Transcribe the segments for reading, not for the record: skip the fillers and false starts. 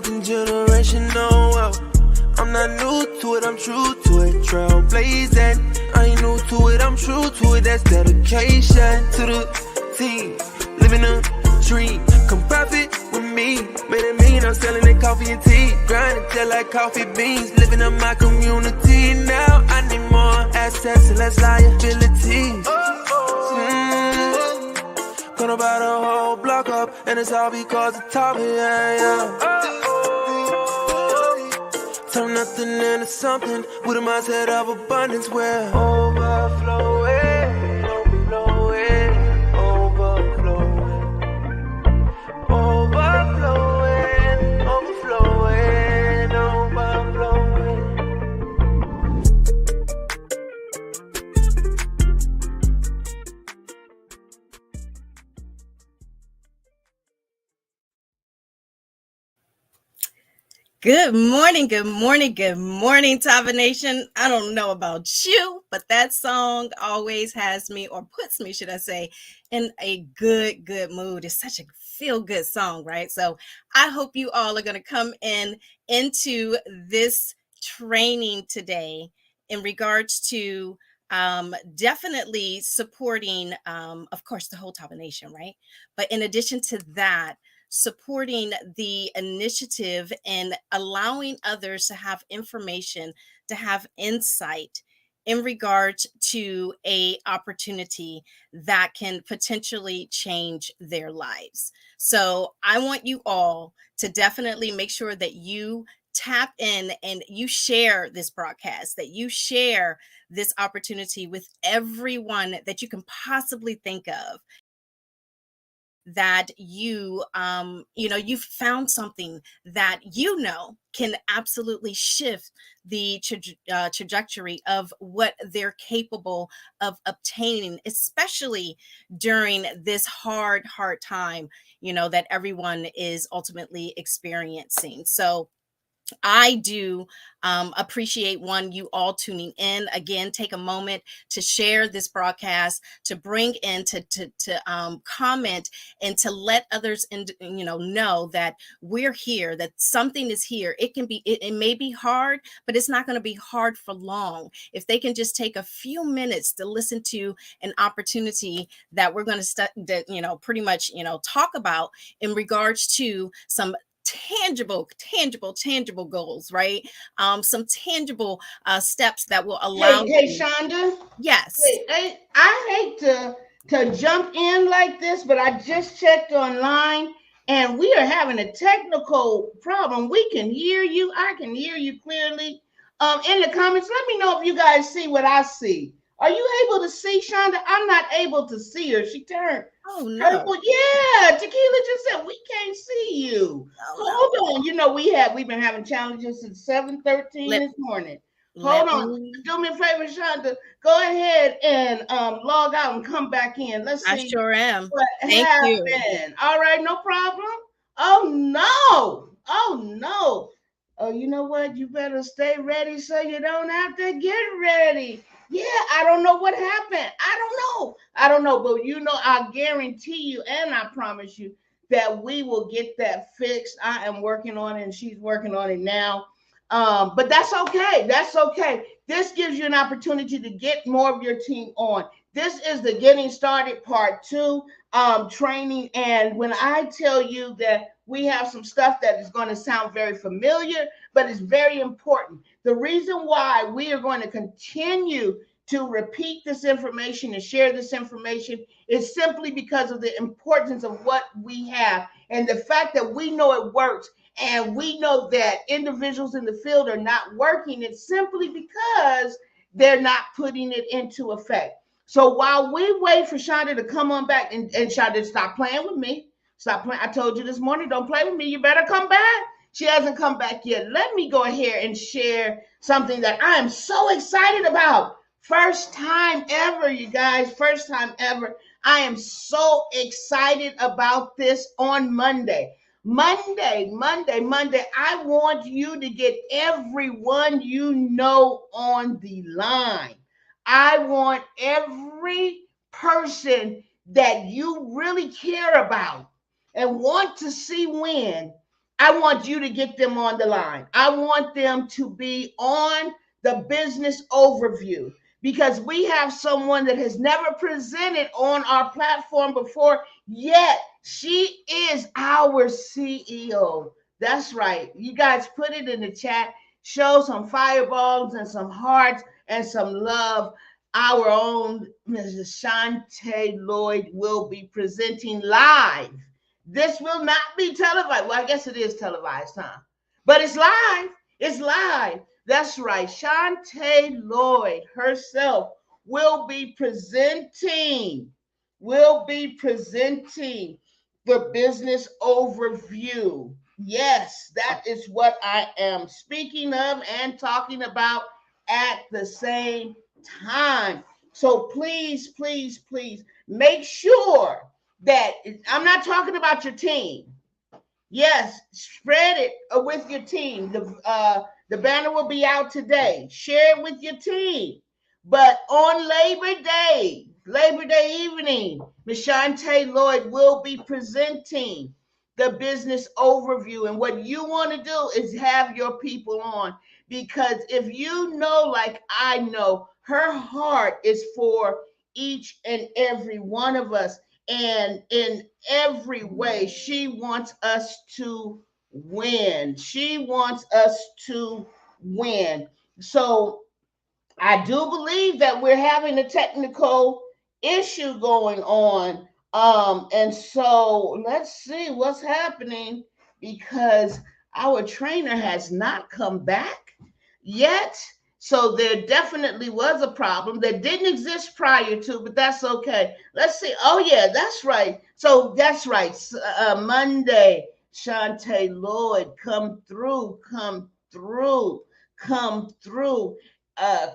talking generational wealth. I'm not new to it, I'm true to it. Trailblazing, I ain't new to it, I'm true to it. That's dedication to the team. Living a dream, come profit with me. Made it mean I'm selling that coffee and tea. Grinding just like coffee beans. Living up my community. Now I need more assets and less liabilities. Gonna buy the whole block up, and it's all because of Tava, yeah. Turn nothing into something with a mindset of abundance where overflowing, overflowing, overflowing, overflowing, overflowing, overflowing. Good morning, good morning, good morning, Tava Nation. I don't know about you, but that song always has me, or puts me, should I say, in a good mood. It's such a feel-good song, right? So I hope you all are going to come into this training today in regards to definitely supporting, of course, the whole Tava Nation, right? But in addition to that, supporting the initiative and allowing others to have information, to have insight in regards to a opportunity that can potentially change their lives. So I want you all to definitely make sure that you tap in and you share this broadcast, that you share this opportunity with everyone that you can possibly think of, that you've found something that can absolutely shift the trajectory of what they're capable of obtaining, especially during this hard time, that everyone is ultimately experiencing. So I do appreciate you all tuning in. Again, take a moment to share this broadcast, to bring in, to comment, and to let others know that we're here, that something is here. It may be hard, but it's not going to be hard for long. If they can just take a few minutes to listen to an opportunity that we're going to pretty much talk about in regards to some tangible goals, right? Some tangible steps that will allow Hey, Chanda. Yes. I hate to jump in like this, but I just checked online and we are having a technical problem. We can hear you. I can hear you clearly. In the comments, let me know if you guys see what I see. Are you able to see Chanda? I'm not able to see her. She turned purple. Yeah, Tequila just said we can't see you. Hold on. We've been having challenges since 7:13 this morning. Hold on. Do me a favor, Chanda. Go ahead and log out and come back in. Let's see. I sure am. What happened. You. All right, no problem. Oh no. Oh, you know what? You better stay ready so you don't have to get ready. Yeah, I don't know what happened. I don't know, but I guarantee you and I promise you that we will get that fixed. I am working on it and she's working on it now. But that's okay. That's okay. This gives you an opportunity to get more of your team on. This is the getting started part 2 training. And when I tell you that we have some stuff that is going to sound very familiar, but it's very important. The reason why we are going to continue to repeat this information and share this information is simply because of the importance of what we have and the fact that we know it works. And we know that individuals in the field are not working it simply because they're not putting it into effect. So while we wait for Chanda to come on back, and Chanda, stop playing with me. Stop playing. I told you this morning, don't play with me. You better come back. She hasn't come back yet. Let me go ahead and share something that I am so excited about. First time ever, you guys. First time ever. I am so excited about this on Monday. Monday. I want you to get everyone you know on the line. I want every person that you really care about and want to see win I want you to get them on the line. I want them to be on the business overview because we have someone that has never presented on our platform before, yet she is our CEO. That's right. You guys put it in the chat. Show some fireballs and some hearts and some love. Our own Mrs. Shantae Lloyd will be presenting live. This will not be televised. Well, I guess it is televised, huh? But it's live. It's live. That's right. Shantae Lloyd herself will be presenting, the business overview. Yes, that is what I am speaking of and talking about at the same time. So please, please, please make sure that I'm not talking about your team. Yes, spread it with your team. The banner will be out today. Share it with your team. But on Labor Day evening, Ms. Shantae Lloyd will be presenting the business overview. And what you want to do is have your people on, because if you know, like I know, her heart is for each and every one of us. And in every way, she wants us to win. She wants us to win. So I do believe that we're having a technical issue going on. And so let's see what's happening, because our trainer has not come back yet. So there definitely was a problem that didn't exist prior to, but that's okay. Let's see. Oh yeah, that's right. So that's right. Monday, Shantae Lloyd, come through, come through, come through,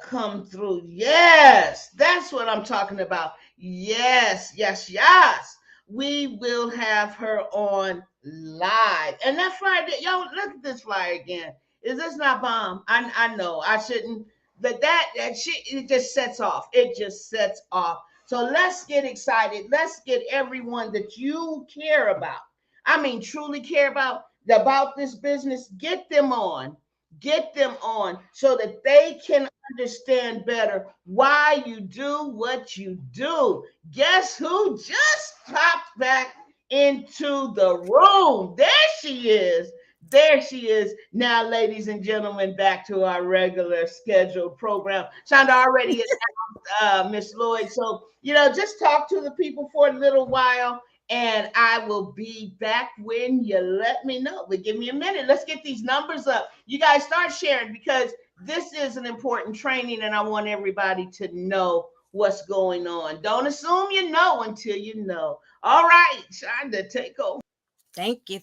come through. Yes, that's what I'm talking about. Yes, yes, yes. We will have her on live. And that flyer, yo, look at this flyer again. Is this not bomb? I know I shouldn't, but that shit, it just sets off. It just sets off. So let's get excited. Let's get everyone that you care about. I mean, truly care about this business. Get them on. Get them on so that they can understand better why you do what you do. Guess who just popped back into the room? There she is. There she is. Now, ladies and gentlemen, back to our regular scheduled program. Chanda already announced Miss Lloyd. So, just talk to the people for a little while, and I will be back when you let me know. But give me a minute. Let's get these numbers up. You guys start sharing, because this is an important training, and I want everybody to know what's going on. Don't assume you know until you know. All right, Chanda, take over. Thank you,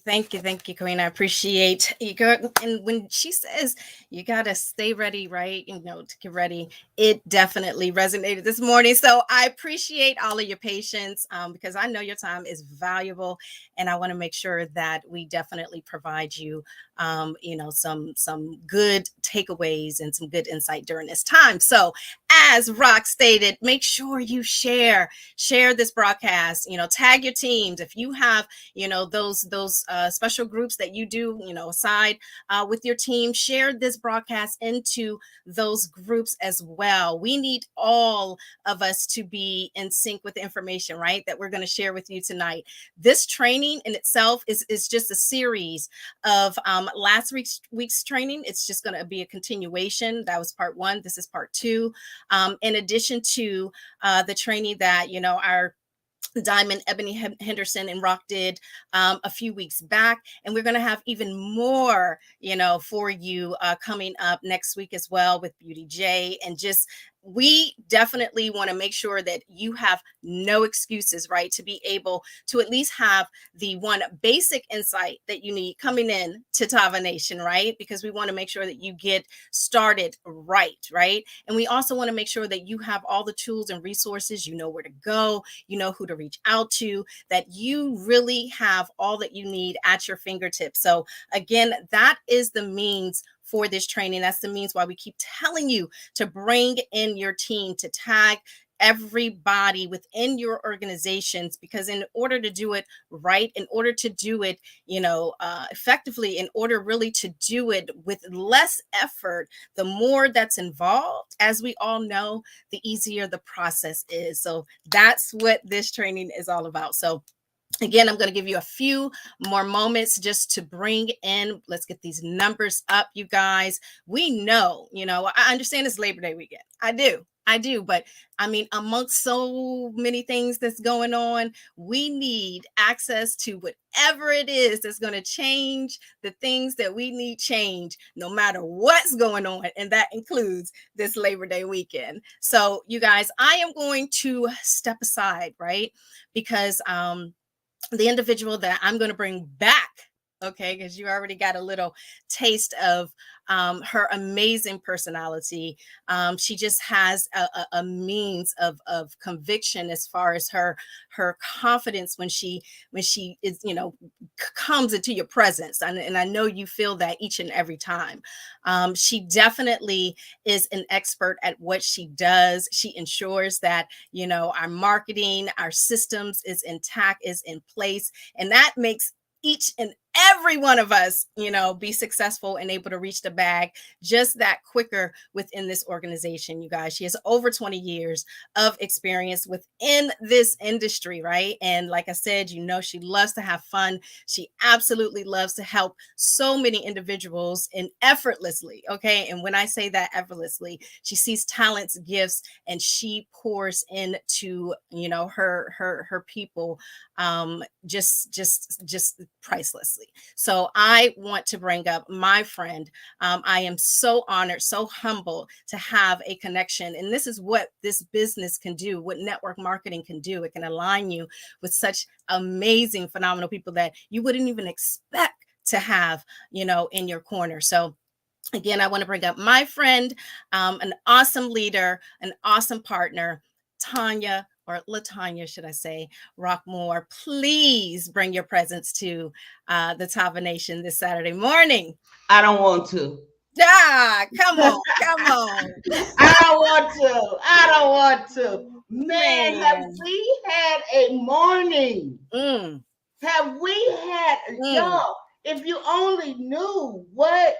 Karina. I appreciate you. Girl. And when she says you gotta stay ready, right? To get ready, it definitely resonated this morning. So I appreciate all of your patience, because I know your time is valuable, and I want to make sure that we definitely provide you, some good takeaways and some good insight during this time. So, as Rock stated, make sure you share this broadcast. Tag your teams if you have, those special groups that you do, aside with your team. Share this broadcast into those groups as well. We need all of us to be in sync with the information, right, that we're going to share with you tonight. This training in itself is just a series of last week's training. It's just going to be a continuation. That was part 1. This is part 2. In addition to the training that, our Diamond, Ebony Henderson, and Rock did a few weeks back. And we're going to have even more, for you coming up next week as well with Beauty J. And just, we definitely want to make sure that you have no excuses, right, to be able to at least have the one basic insight that you need coming in to Tava Nation, right? Because we want to make sure that you get started right? And we also want to make sure that you have all the tools and resources, you know where to go, you know who to reach out to, that you really have all that you need at your fingertips. So again, that is the means for this training. That's the means why we keep telling you to bring in your team, to tag everybody within your organizations, because in order to do it right, in order to do it, effectively, in order really to do it with less effort, the more that's involved, as we all know, the easier the process is. So that's what this training is all about. So again, I'm going to give you a few more moments just to bring in, let's get these numbers up, you guys. We know, I understand it's Labor Day weekend. I do. But I mean, amongst so many things that's going on, we need access to whatever it is that's going to change the things that we need change, no matter what's going on. And that includes this Labor Day weekend. So you guys, I am going to step aside, right? Because, the individual that I'm going to bring back, okay, because you already got a little taste of her amazing personality. She just has a means of conviction as far as her confidence when she is, comes into your presence, and I know you feel that each and every time. She definitely is an expert at what she does. She ensures that our marketing, our systems is intact, is in place, and that makes each and every one of us, be successful and able to reach the bag just that quicker within this organization, you guys. She has over 20 years of experience within this industry, right? And like I said, she loves to have fun. She absolutely loves to help so many individuals and effortlessly, okay? And when I say that effortlessly, she sees talents, gifts, and she pours into, her people, just pricelessly. So I want to bring up my friend. I am so honored, so humble to have a connection. And this is what this business can do, what network marketing can do. It can align you with such amazing, phenomenal people that you wouldn't even expect to have, in your corner. So again, I want to bring up my friend, an awesome leader, an awesome partner, Tanya, or Latanya, should I say, Rockmore. Please bring your presence to the Tava Nation this Saturday morning. I don't want to. Come on, come on. I don't want to. I don't want to. Man, have Man. we had a morning? Mm, Have we had, mm. y'all? If you only knew what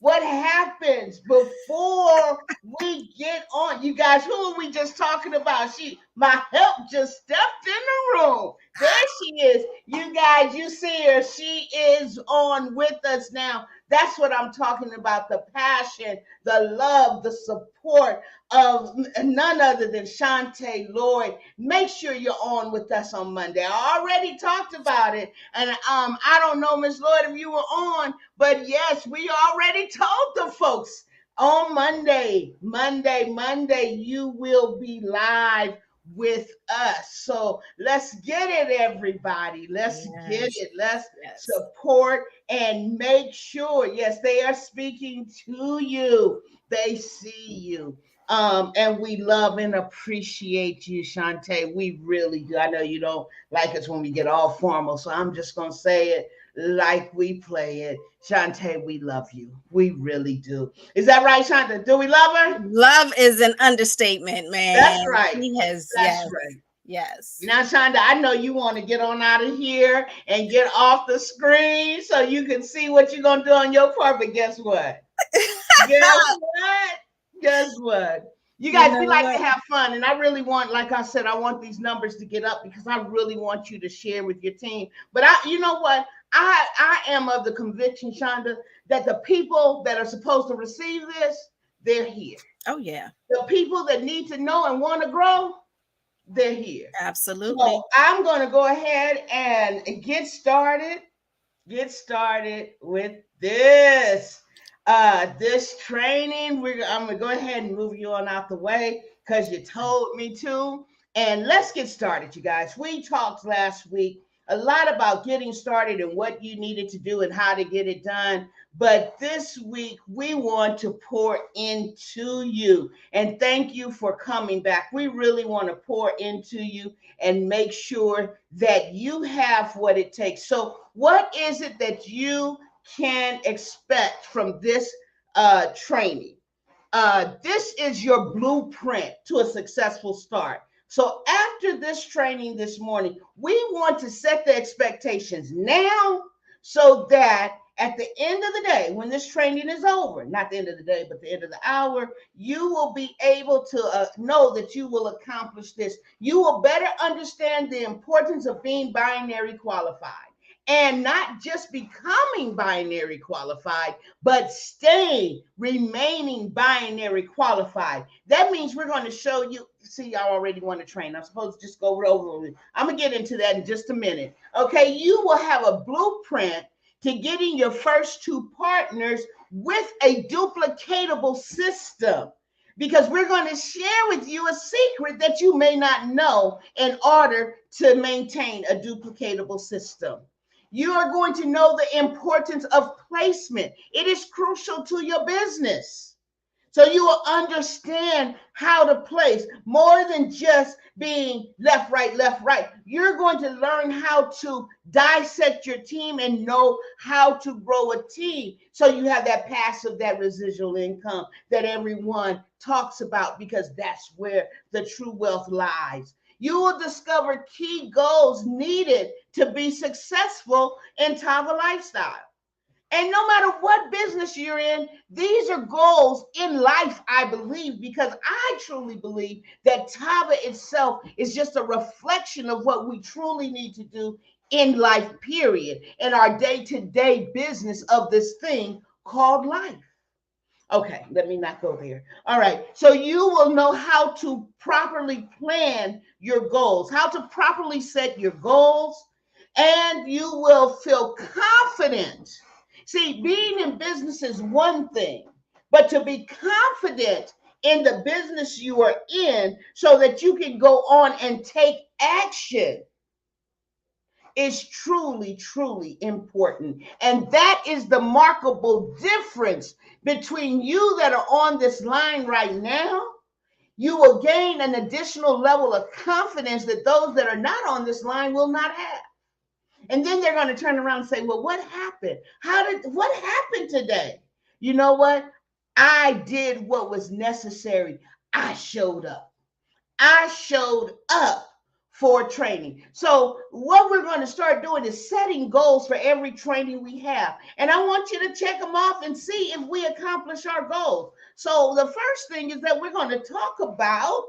happens before we get on. You guys, who are we just talking about? My help just stepped in the room. There she is. You guys, you see her. She is on with us now. That's what I'm talking about. The passion, the love, the support of none other than Shantae Lloyd. Make sure you're on with us on Monday. I already talked about it. And I don't know, Miss Lloyd, if you were on, but yes, we already told the folks on Monday, you will be live with us. So let's get it, everybody. Let's get it. Let's support and make sure, yes, they are speaking to you. They see you. And we love and appreciate you, Shantae. We really do. I know you don't like us when we get all formal, so I'm just going to say it like we play it. Shantae, we love you. We really do. Is that right, Shanta? Do we love her? Love is an understatement, man. That's right. That's right. Yes. Now, Shonda, I know you want to get on out of here and get off the screen so you can see what you're going to do on your part. But guess what? Guess what? You guys, we like to have fun. And I really want, like I said, I want these numbers to get up because I really want you to share with your team. But you know what? I am of the conviction, Shonda, that the people that are supposed to receive this, they're here. Oh, yeah. The people that need to know and want to grow, they're here. Absolutely. So I'm going to go ahead and get started with this. This training. I'm going to go ahead and move you on out the way because you told me to. And let's get started, you guys. We talked last week a lot about getting started and what you needed to do and how to get it done. But this week, we want to pour into you. And thank you for coming back. We really want to pour into you and make sure that you have what it takes. So what is it that you can expect from this training? This is your blueprint to a successful start. So after this training this morning, we want to set the expectations now so that at the end of the day, when this training is over, not the end of the day, but the end of the hour, you will be able to know that you will accomplish this. You will better understand the importance of being binary qualified. And not just becoming binary qualified, but staying, remaining binary qualified. That means we're going to show you. See, I already want to train. I'm supposed to just go over it. I'm going to get into that in just a minute. Okay, you will have a blueprint to getting your first two partners with a duplicatable system. Because we're going to share with you a secret that you may not know in order to maintain a duplicatable system. You are going to know the importance of placement. It is crucial to your business. So you will understand how to place more than just being left, right, left, right. You're going to learn how to dissect your team and know how to grow a team. So you have that passive, that residual income that everyone talks about, because that's where the true wealth lies. You will discover key goals needed to be successful in Tava lifestyle. And no matter what business you're in, these are goals in life, I believe, because I truly believe that Tava itself is just a reflection of what we truly need to do in life, period, in our day-to-day business of this thing called life. Okay, let me not go there. All right, so you will know how to properly plan your goals, how to properly set your goals, and you will feel confident. See, being in business is one thing, but to be confident in the business you are in so that you can go on and take action is truly, truly important. And that is the markable difference between you that are on this line right now. You will gain an additional level of confidence that those that are not on this line will not have. And then they're going to turn around and say, well, what happened? What happened today? You know what? I did what was necessary. I showed up. I showed up for training. So what we're going to start doing is setting goals for every training we have. And I want you to check them off and see if we accomplish our goals. So the first thing is that we're going to talk about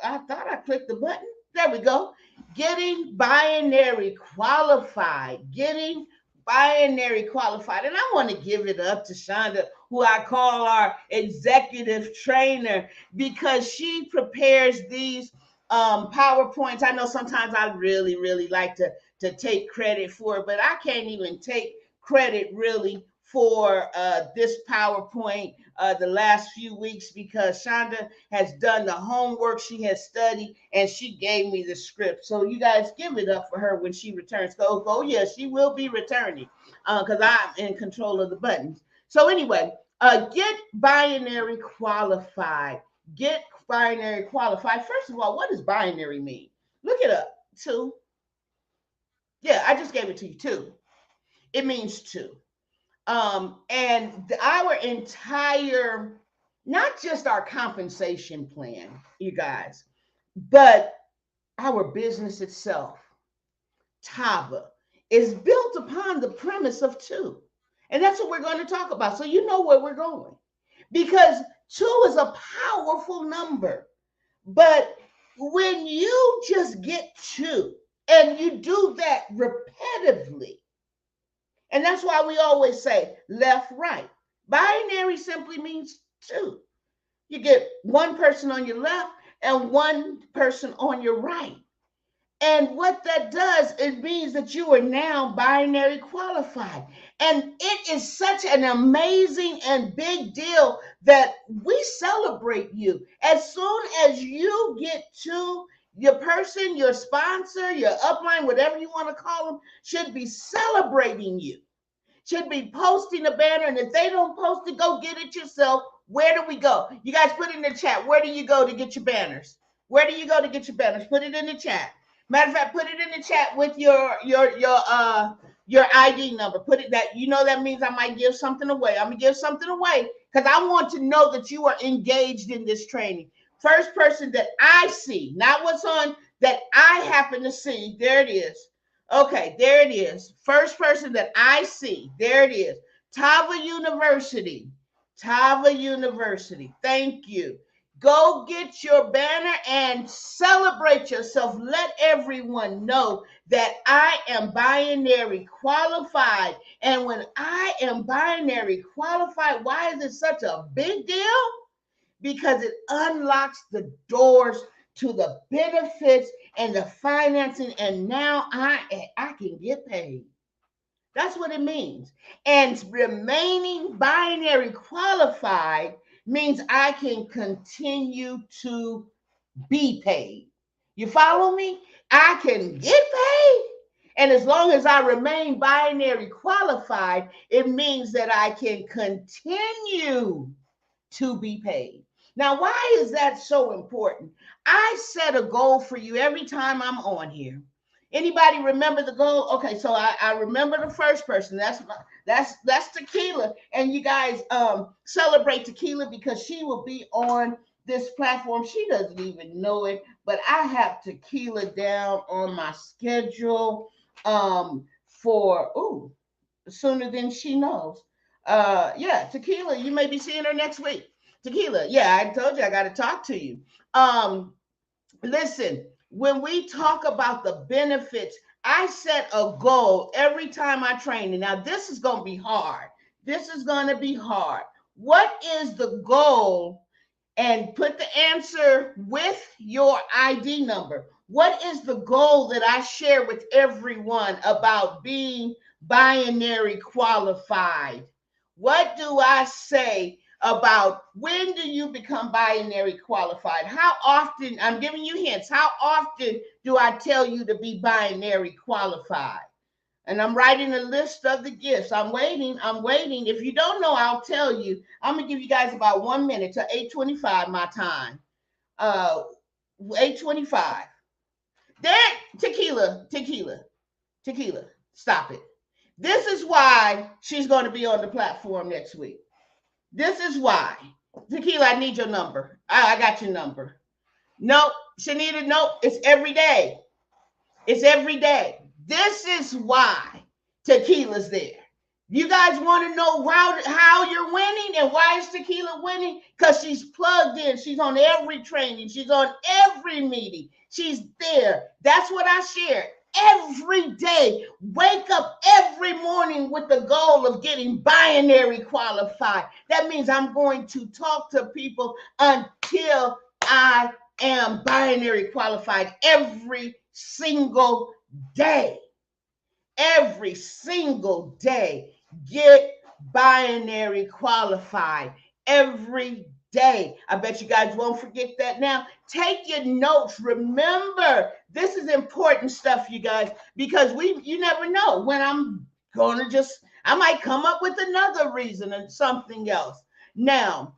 I thought I clicked the button. There we go. Getting binary qualified. Getting binary qualified. And I want to give it up to Chanda, who I call our executive trainer, because she prepares these PowerPoints. I know sometimes I really, really like to take credit for it, but I can't even take credit really for this PowerPoint the last few weeks, because Chanda has done the homework, she has studied, and she gave me the script. So you guys give it up for her when she returns. Oh yeah, she will be returning because I'm in control of the buttons. So anyway, get binary qualified. Get binary qualified. First of all, what does binary mean? Look it up. 2. Yeah, I just gave it to you. 2. It means 2. And our entire, not just our compensation plan, you guys, but our business itself, Tava, is built upon the premise of 2. And that's what we're going to talk about. So you know where we're going, because 2 is a powerful number. But when you just get 2 and you do that repetitively, and that's why we always say left, right. Binary simply means 2. You get one person on your left and one person on your right. And what that does, it means that you are now binary qualified. And it is such an amazing and big deal that we celebrate you. As soon as you get to your person, your sponsor, your upline, whatever you want to call them, should be celebrating you. Should be posting a banner. And if they don't post it, go get it yourself. Where do we go? You guys put it in the chat. Where do you go to get your banners? Where do you go to get your banners? Put it in the chat. Matter of fact, put it in the chat with your your ID number. Put it that, that means I might give something away. I'm gonna give something away because I want to know that you are engaged in this training. First person that I see, not what's on that I happen to see. There it is. Okay, there it is. First person that I see. There it is. Tava University. Tava University. Thank you. Go get your banner and celebrate yourself. Let everyone know that I am binary qualified. And when I am binary qualified, why is it such a big deal? Because it unlocks the doors to the benefits and the financing. And now I can get paid. That's what it means. And remaining binary qualified means I can continue to be paid. You follow me? I can get paid. And as long as I remain binary qualified, it means that I can continue to be paid. Now, why is that so important? I set a goal for you every time I'm on here. Anybody remember the goal? Okay, so I remember the first person. That's Tequila, and you guys celebrate Tequila because she will be on this platform. She doesn't even know it, but I have Tequila down on my schedule for sooner than she knows. Yeah, Tequila, you may be seeing her next week. Tequila, yeah, I told you I got to talk to you. Listen, when we talk about the benefits, I set a goal every time I train. And now this is going to be hard. This is going to be hard. What is the goal? And put the answer with your ID number. What is the goal that I share with everyone about being binary qualified? What do I say about when do you become binary qualified? How often, I'm giving you hints, how often do I tell you to be binary qualified? And I'm writing a list of the gifts. I'm waiting. If you don't know, I'll tell you. I'm going to give you guys about 1 minute to 8:25 my time. 8:25. There, tequila. Stop it. This is why she's going to be on the platform next week. This is why. Tequila, I need your number. I got your number. Nope. Shanita, nope. It's every day. It's every day. This is why Tequila's there. You guys want to know how you're winning and why is Tequila winning? Because she's plugged in. She's on every training. She's on every meeting. She's there. That's what I share every day. Wake up every morning with the goal of getting binary qualified. That means I'm going to talk to people until I am binary qualified every single day. Every single day. Get binary qualified every day. I bet you guys won't forget that now. Take your notes. Remember, this is important stuff, you guys, because you never know when I'm going to I might come up with another reason and something else. Now,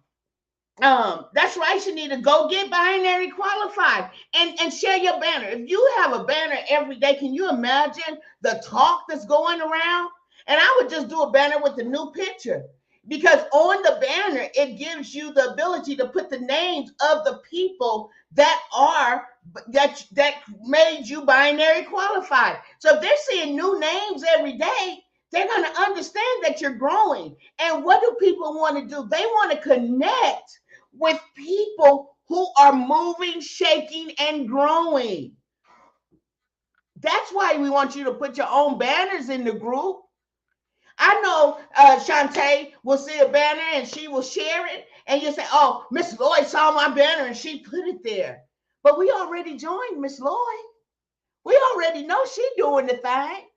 that's right, Shanita. Go get binary qualified and share your banner. If you have a banner every day, can you imagine the talk that's going around? And I would just do a banner with a new picture because on the banner, it gives you the ability to put the names of the people that made you binary qualified. So if they're seeing new names every day, they're going to understand that you're growing. And what do people want to do? They want to connect with people who are moving, shaking, and growing. That's why we want you to put your own banners in the group. I know Shantae will see a banner and she will share it. And you say, oh, Miss Lloyd saw my banner and she put it there. But we already joined Miss Lloyd. We already know she's doing the thing.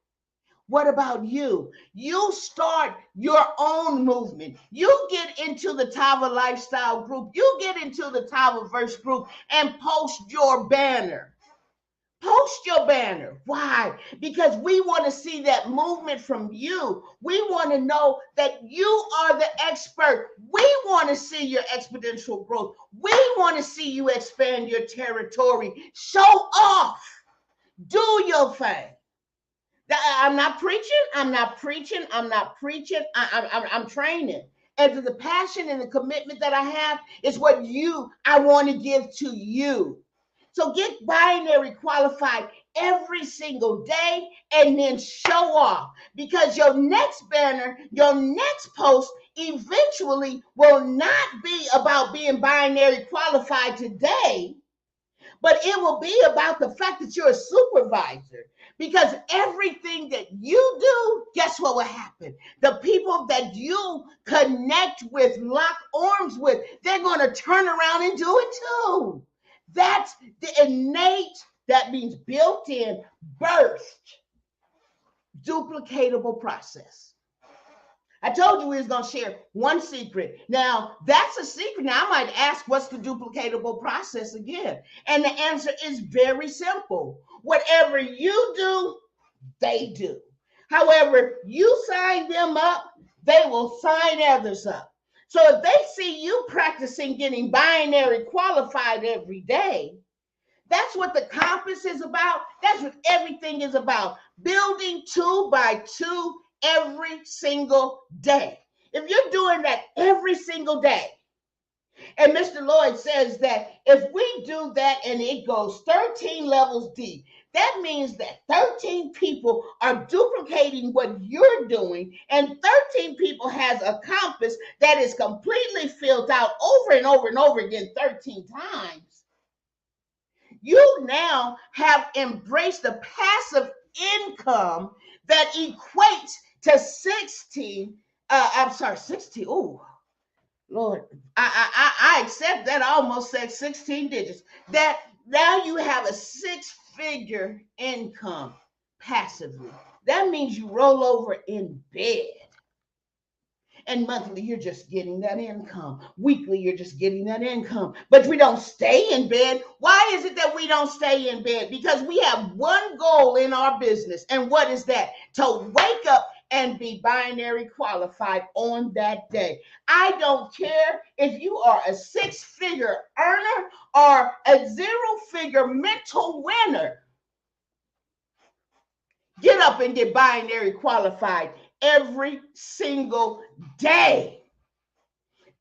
What about you? You start your own movement. You get into the Tava Lifestyle group. You get into the Tavaverse group and post your banner. Post your banner. Why? Because we want to see that movement from you. We want to know that you are the expert. We want to see your exponential growth. We want to see you expand your territory. Show off. Do your thing. I'm not preaching. I'm not preaching. I'm not preaching. I'm training. And the passion and the commitment that I have is what I want to give to you. So get binary qualified every single day and then show off, because your next banner, your next post eventually will not be about being binary qualified today, but it will be about the fact that you're a supervisor. Because everything that you do, guess what will happen? The people that you connect with, lock arms with, they're going to turn around and do it too. That's the innate, that means built in, birthed, duplicatable process. I told you we was going to share one secret. Now, that's a secret. Now, I might ask, what's the duplicatable process again? And the answer is very simple. Whatever you do, they do. However, you sign them up, they will sign others up. So if they see you practicing getting binary qualified every day, that's what the compass is about. That's what everything is about. Building 2 by 2 every single day. If you're doing that every single day, and Mr. Lloyd says that if we do that and it goes 13 levels deep, that means that 13 people are duplicating what you're doing, and 13 people has a compass that is completely filled out over and over and over again 13 times. You now have embraced the passive income that equates to 16. Oh, Lord, I accept that. I almost said 16 digits. That now you have a 6-figure income passively. That means you roll over in bed. And monthly, you're just getting that income. Weekly, you're just getting that income. But we don't stay in bed. Why is it that we don't stay in bed? Because we have one goal in our business. And what is that? To wake up and be binary qualified on that day. I don't care if you are a 6-figure earner or a 0-figure mental winner. Get up and get binary qualified every single day.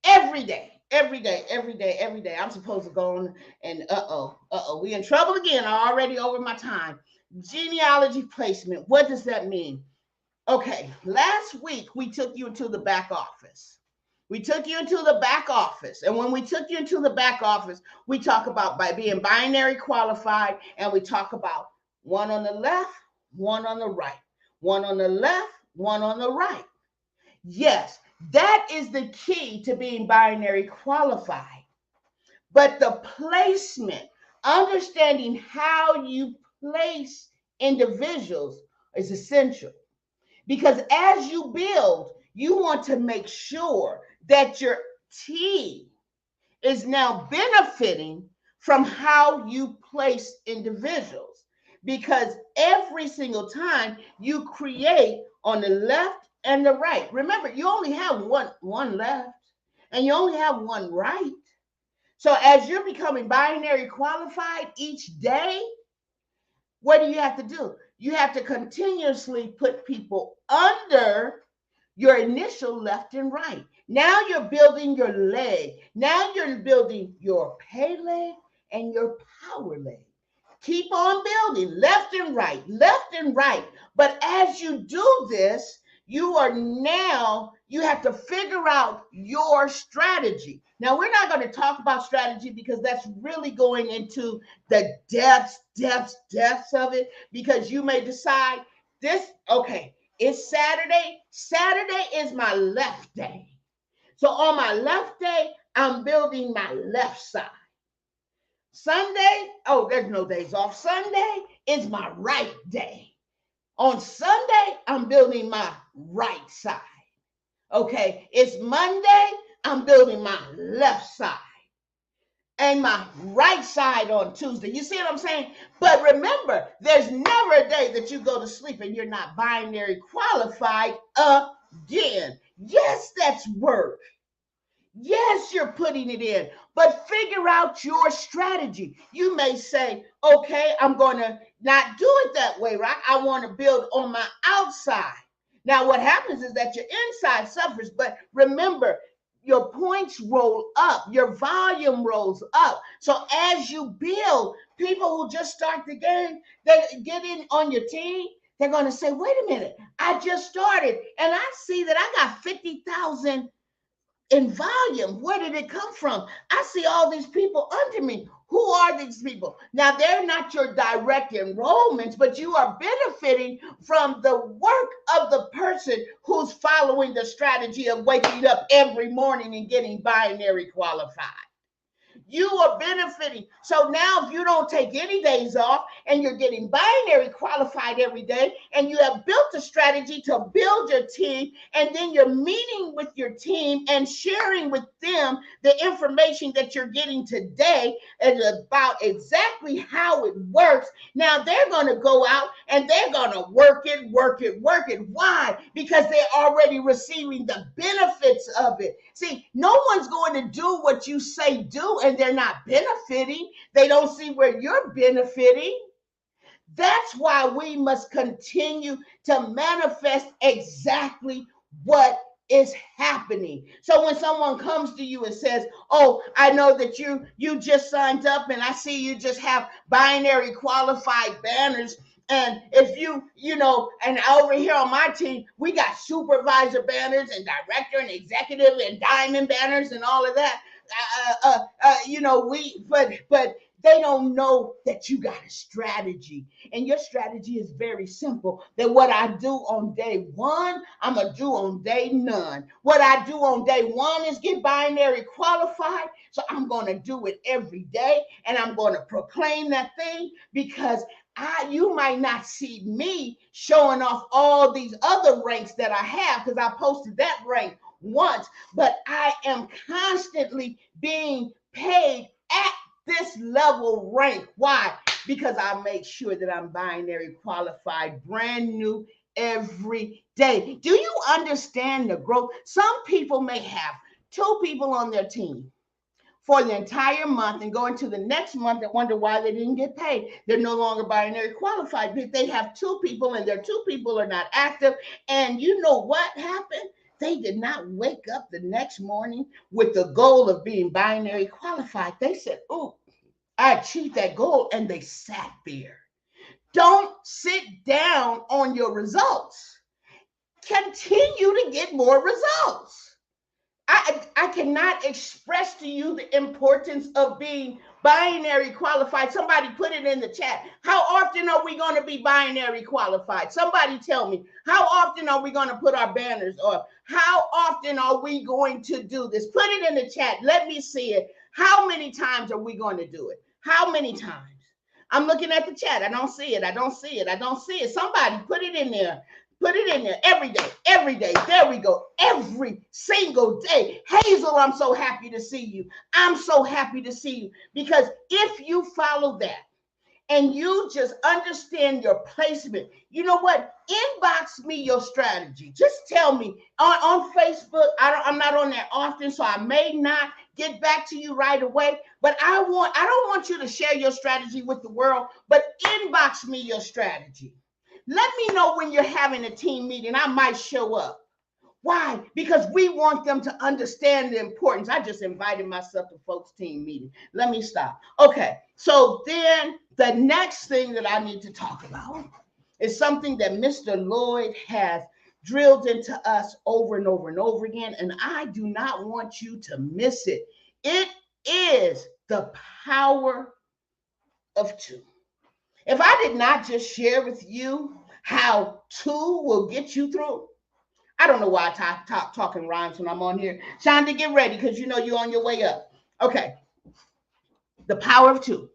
Every day. I'm supposed to go on and we in trouble again. I'm already over my time. Genealogy placement. What does that mean? Okay, last week we took you into the back office. We took you into the back office. And when we took you into the back office, we talk about by being binary qualified, and we talk about one on the left, one on the right. One on the left, one on the right. Yes, that is the key to being binary qualified. But the placement, understanding how you place individuals is essential. Because as you build, you want to make sure that your team is now benefiting from how you place individuals. Because every single time you create on the left and the right, remember, you only have one left and you only have one right. So as you're becoming binary qualified each day, what do you have to do? You have to continuously put people under your initial left and right. Now you're building your leg. Now you're building your pay leg and your power leg. Keep on building left and right, left and right. But as you do this, you have to figure out your strategy. Now, we're not going to talk about strategy because that's really going into the depths of it, because you may decide it's Saturday. Saturday is my left day. So on my left day, I'm building my left side. Sunday, there's no days off. Sunday is my right day. On Sunday, I'm building my right side. Okay, it's Monday, I'm building my left side. And my right side on Tuesday. You see what I'm saying? But remember, there's never a day that you go to sleep and you're not binary qualified again. Yes, that's work. Yes, you're putting it in, but figure out your strategy. You may say, okay, I'm going to not do it that way, right? I want to build on my outside. Now, what happens is that your inside suffers, but remember, your points roll up, your volume rolls up. So as you build, people who just start the game, they get in on your team. They're going to say, wait a minute, I just started and I see that I got 50,000 in volume. Where did it come from? I see all these people under me. Who are these people? Now, they're not your direct enrollments, but you are benefiting from the work of the person who's following the strategy of waking up every morning and getting binary qualified. You are benefiting. So now if you don't take any days off and you're getting binary qualified every day and you have built a strategy to build your team, and then you're meeting with your team and sharing with them the information that you're getting today and about exactly how it works. Now they're going to go out and they're going to work it. Why? Because they're already receiving the benefits of it. See, no one's going to do what you say do and they're not benefiting. They don't see where you're benefiting. That's why we must continue to manifest exactly what is happening. So when someone comes to you and says, oh, I know that you just signed up and I see you just have binary qualified banners. And if and over here on my team, we got supervisor banners and director and executive and diamond banners and all of that. But they don't know that you got a strategy. And your strategy is very simple. That what I do on day one, I'm going to do on day none. What I do on day one is get binary qualified. So I'm going to do it every day. And I'm going to proclaim that thing because you might not see me showing off all these other ranks that I have because I posted that rank once, but I am constantly being paid at this level rank. Why? Because I make sure that I'm binary qualified, brand new every day. Do you understand the growth? Some people may have 2 people on their team for the entire month and go into the next month and wonder why they didn't get paid. They're no longer binary qualified. They have 2 people and their 2 people are not active. And you know what happened? They did not wake up the next morning with the goal of being binary qualified. They said, ooh, I achieved that goal, and they sat there. Don't sit down on your results. Continue to get more results. I cannot express to you the importance of being binary qualified. Somebody put it in the chat. How often are we going to be binary qualified? Somebody tell me, how often are we going to put our banners up? How often are we going to do this? Put it in the chat. Let me see it. How many times are we going to do it? How many times? I'm looking at the chat. I don't see it. Somebody put it in there. Put it in there every day. There we go. Every single day. Hazel, I'm so happy to see you. I'm so happy to see you because if you follow that and you just understand your placement, you know what? Inbox me your strategy. Just tell me on Facebook. I'm not on there often, so I may not get back to you right away. But I don't want you to share your strategy with the world, but inbox me your strategy. Let me know when you're having a team meeting. I might show up. Why? Because we want them to understand the importance. I just invited myself to folks' team meeting. Let me stop. Okay, so then the next thing that I need to talk about is something that Mr. Lloyd has drilled into us over and over and over again, and I do not want you to miss it. It is the power of 2. If I did not just share with you how 2 will get you through, I don't know why I talking rhymes when I'm on here. Chanda, get ready because you know you're on your way up. Okay. The power of 2.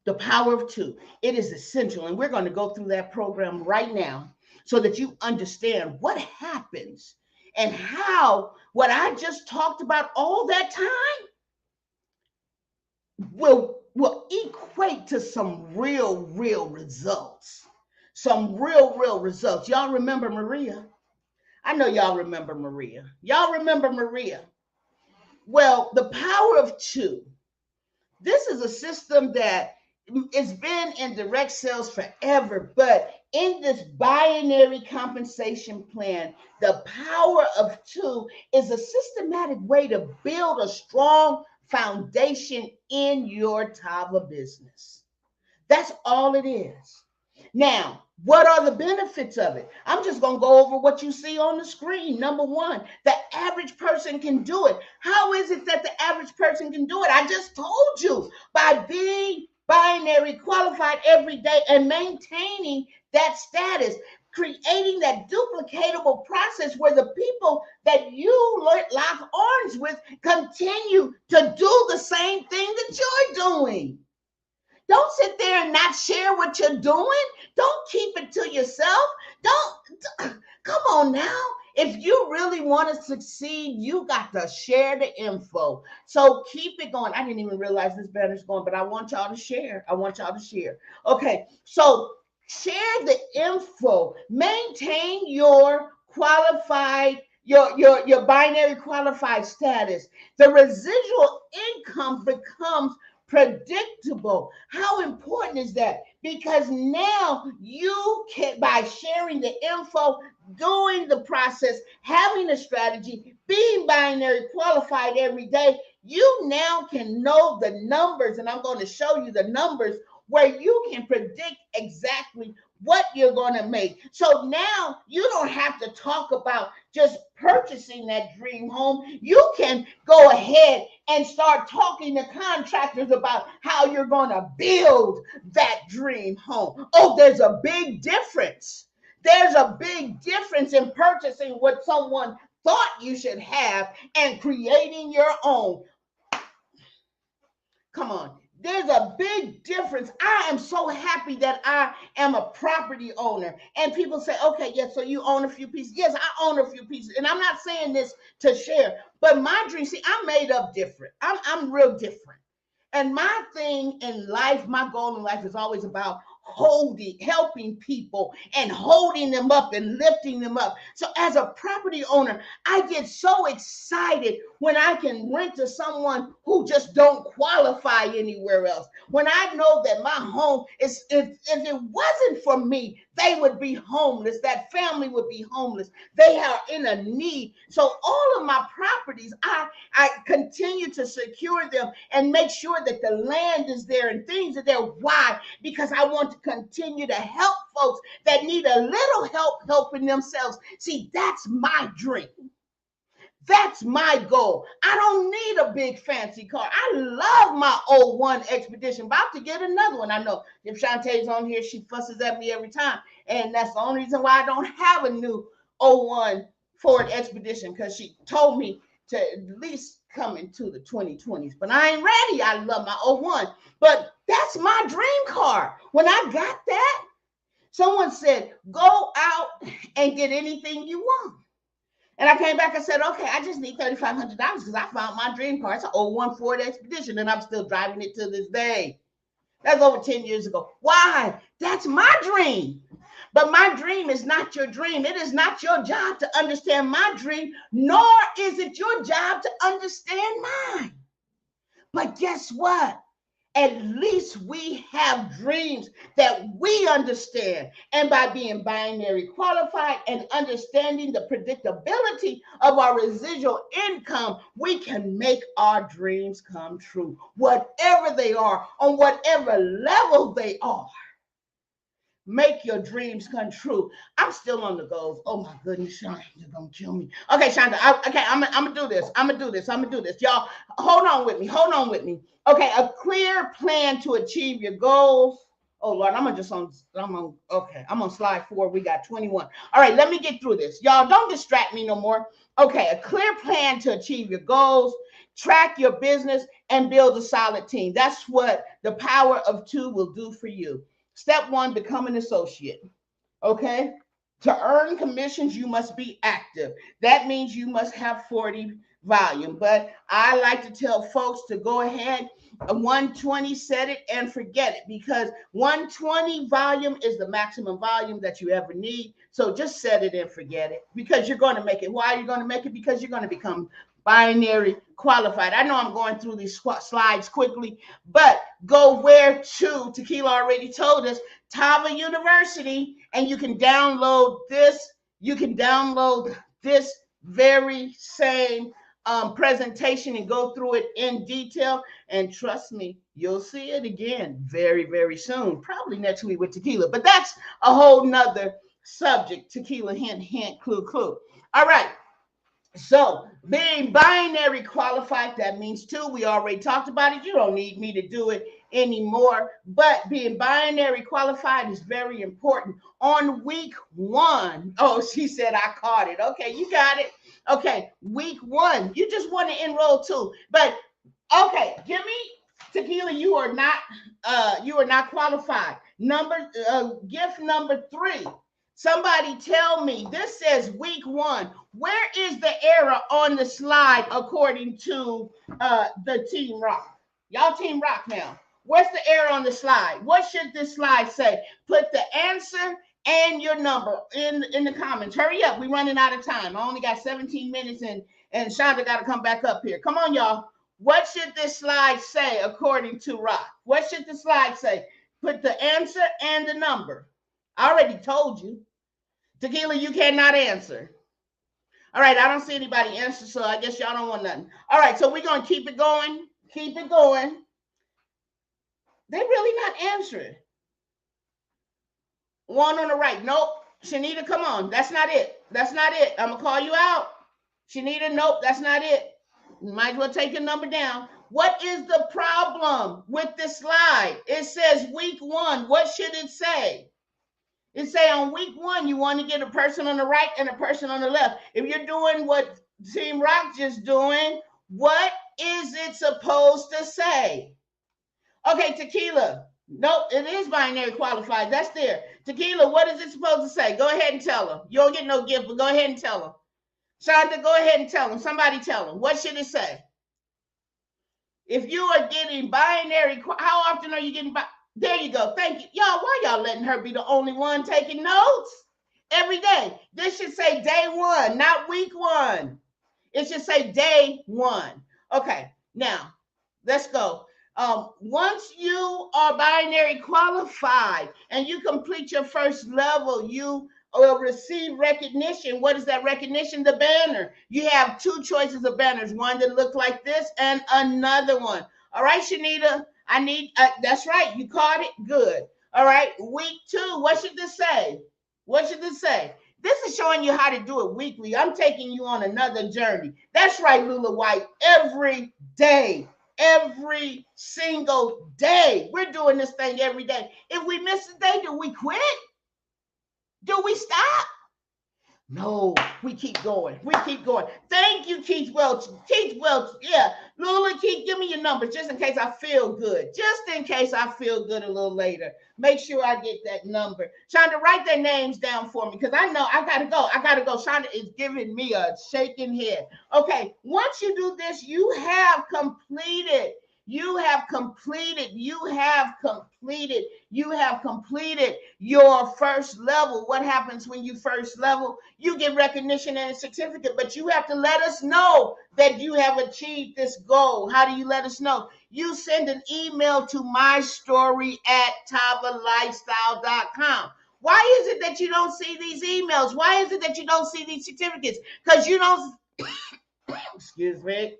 The power of 2. It is essential. And we're going to go through that program right now so that you understand what happens and how what I just talked about all that time will equate to some real results. Some real results. Y'all remember Maria? I know y'all remember Maria. Y'all remember Maria. Well, the power of two. This is a system that it's been in direct sales forever, but in this binary compensation plan, the power of two is a systematic way to build a strong foundation in your Tava business. That's all it is. Now, what are the benefits of it? I'm just going to go over what you see on the screen. Number one, the average person can do it. How is it that the average person can do it? I just told you, by being binary qualified every day and maintaining that status, creating that duplicatable process where the people that you lock arms with continue to do the same thing that you're doing. Don't sit there and not share what you're doing. Don't keep it to yourself. Come on now. If you really want to succeed, you got to share the info. So keep it going. I didn't even realize this banner's going, but I want y'all to share. Okay, so share the info. Maintain your qualified, your binary qualified status. The residual income becomes predictable. How important is that? Because now you can, by sharing the info, doing the process, having a strategy, being binary qualified every day, you now can know the numbers, and I'm going to show you the numbers where you can predict exactly what you're going to make. So now you don't have to talk about just purchasing that dream home. You can go ahead and start talking to contractors about how you're going to build that dream home. Oh, there's a big difference. There's a big difference in purchasing what someone thought you should have and creating your own. Come on. There's a big difference. I am so happy that I am a property owner. And people say, okay, yes, so you own a few pieces. Yes, I own a few pieces. And I'm not saying this to share, but my dream, see, I'm made up different. I'm real different. And my thing in life, my goal in life is always about helping people and holding them up and lifting them up. So as a property owner, I get so excited when I can rent to someone who just don't qualify anywhere else. When I know that my home is, if it wasn't for me, they would be homeless. That family would be homeless. They are in a need. So all of my properties, I continue to secure them and make sure that the land is there and things are there. Why? Because I want to continue to help folks that need a little help helping themselves. See, that's my dream. That's my goal. I don't need a big fancy car. I love my '01 Expedition. About to get another one. I know if Shantae's on here, she fusses at me every time. And that's the only reason why I don't have a new '01 Ford Expedition, because she told me to at least come into the 2020s. But I ain't ready. I love my '01. But that's my dream car. When I got that, someone said, go out and get anything you want. And I came back and said, okay, I just need $3,500 because I found my dream car. It's an '01 Ford Expedition, and I'm still driving it to this day. That's over 10 years ago. Why? That's my dream. But my dream is not your dream. It is not your job to understand my dream, nor is it your job to understand mine. But guess what? At least we have dreams that we understand. And by being binary qualified and understanding the predictability of our residual income, we can make our dreams come true, whatever they are, on whatever level they are. Make your dreams come true. I'm still on the goals. Oh my goodness, Shonda, you're gonna kill me. Okay, Shonda. I'm gonna do this. I'm gonna do this. Y'all, hold on with me. Okay, a clear plan to achieve your goals. Oh Lord, I'm on slide 4. We got 21. All right, let me get through this. Y'all, don't distract me no more. Okay, a clear plan to achieve your goals, track your business, and build a solid team. That's what the power of 2 will do for you. Step 1, become an associate. Okay? To earn commissions, you must be active. That means you must have 40 volume. But I like to tell folks to go ahead, 120, set it and forget it, because 120 volume is the maximum volume that you ever need. So just set it and forget it, because you're going to make it. Why are you going to make it? Because you're going to become binary qualified. I know I'm going through these slides quickly, but go where to? Tequila already told us, Tava University, and you can download this. You can download this very same presentation and go through it in detail. And trust me, you'll see it again very, very soon, probably next week with Tequila. But that's a whole nother subject. Tequila, hint, hint, clue, clue. All right. So being binary qualified, that means two. We already talked about it. You don't need me to do it anymore. But being binary qualified is very important. On week 1, oh, she said I caught it. Okay, you got it. Okay, week 1, you just want to enroll too. But okay, give me Tequila. You are not qualified. Gift number 3. Somebody tell me, this says week 1. Where is the error on the slide according to the Team Rock? Y'all Team Rock now. Where's the error on the slide? What should this slide say? Put the answer and your number in the comments. Hurry up. We're running out of time. I only got 17 minutes and Chanda got to come back up here. Come on, y'all. What should this slide say according to Rock? What should the slide say? Put the answer and the number. I already told you. Tequila, you cannot answer. All right, I don't see anybody answer, so I guess y'all don't want nothing. All right, so we're going to keep it going. Keep it going. They really not answering. One on the right. Nope. Shanita, come on. That's not it. That's not it. I'm going to call you out. Shanita, nope, that's not it. You might as well take your number down. What is the problem with this slide? It says week 1. What should it say? It say on week 1, you want to get a person on the right and a person on the left. If you're doing what Team Rock just doing, what is it supposed to say? Okay, Tequila. Nope, it is binary qualified. That's there. Tequila, what is it supposed to say? Go ahead and tell them. You don't get no gift, but go ahead and tell them. Chanda, go ahead and tell them. Somebody tell them. What should it say? If you are getting binary, how often are you getting binary? There you go. Thank you. Y'all, why y'all letting her be the only one taking notes? Every day. This should say day 1, not week 1. It should say day 1. Okay, now, let's go. Once you are binary qualified and you complete your first level, you will receive recognition. What is that recognition? The banner. You have 2 choices of banners, one that look like this and another one. All right, Shanita. That's right. You caught it. Good. All right. Week 2. What should this say? What should this say? This is showing you how to do it weekly. I'm taking you on another journey. That's right, Lula White. Every day. Every single day. We're doing this thing every day. If we miss a day, do we quit? Do we stop? No, we keep going. We keep going. Thank you, Keith Welch. Keith Welch, yeah. Lula, Keith, give me your numbers just in case I feel good. Just in case I feel good a little later. Make sure I get that number. Chanda, write their names down for me because I know I got to go. I got to go. Chanda is giving me a shaking head. Okay, once you do this, you have completed. You have completed your first level. What happens when you first level? You get recognition and a certificate, but you have to let us know that you have achieved this goal. How do you let us know? You send an email to mystory@tavalifestyle.com. Why is it that you don't see these emails? Why is it that you don't see these certificates? Because you don't, excuse me.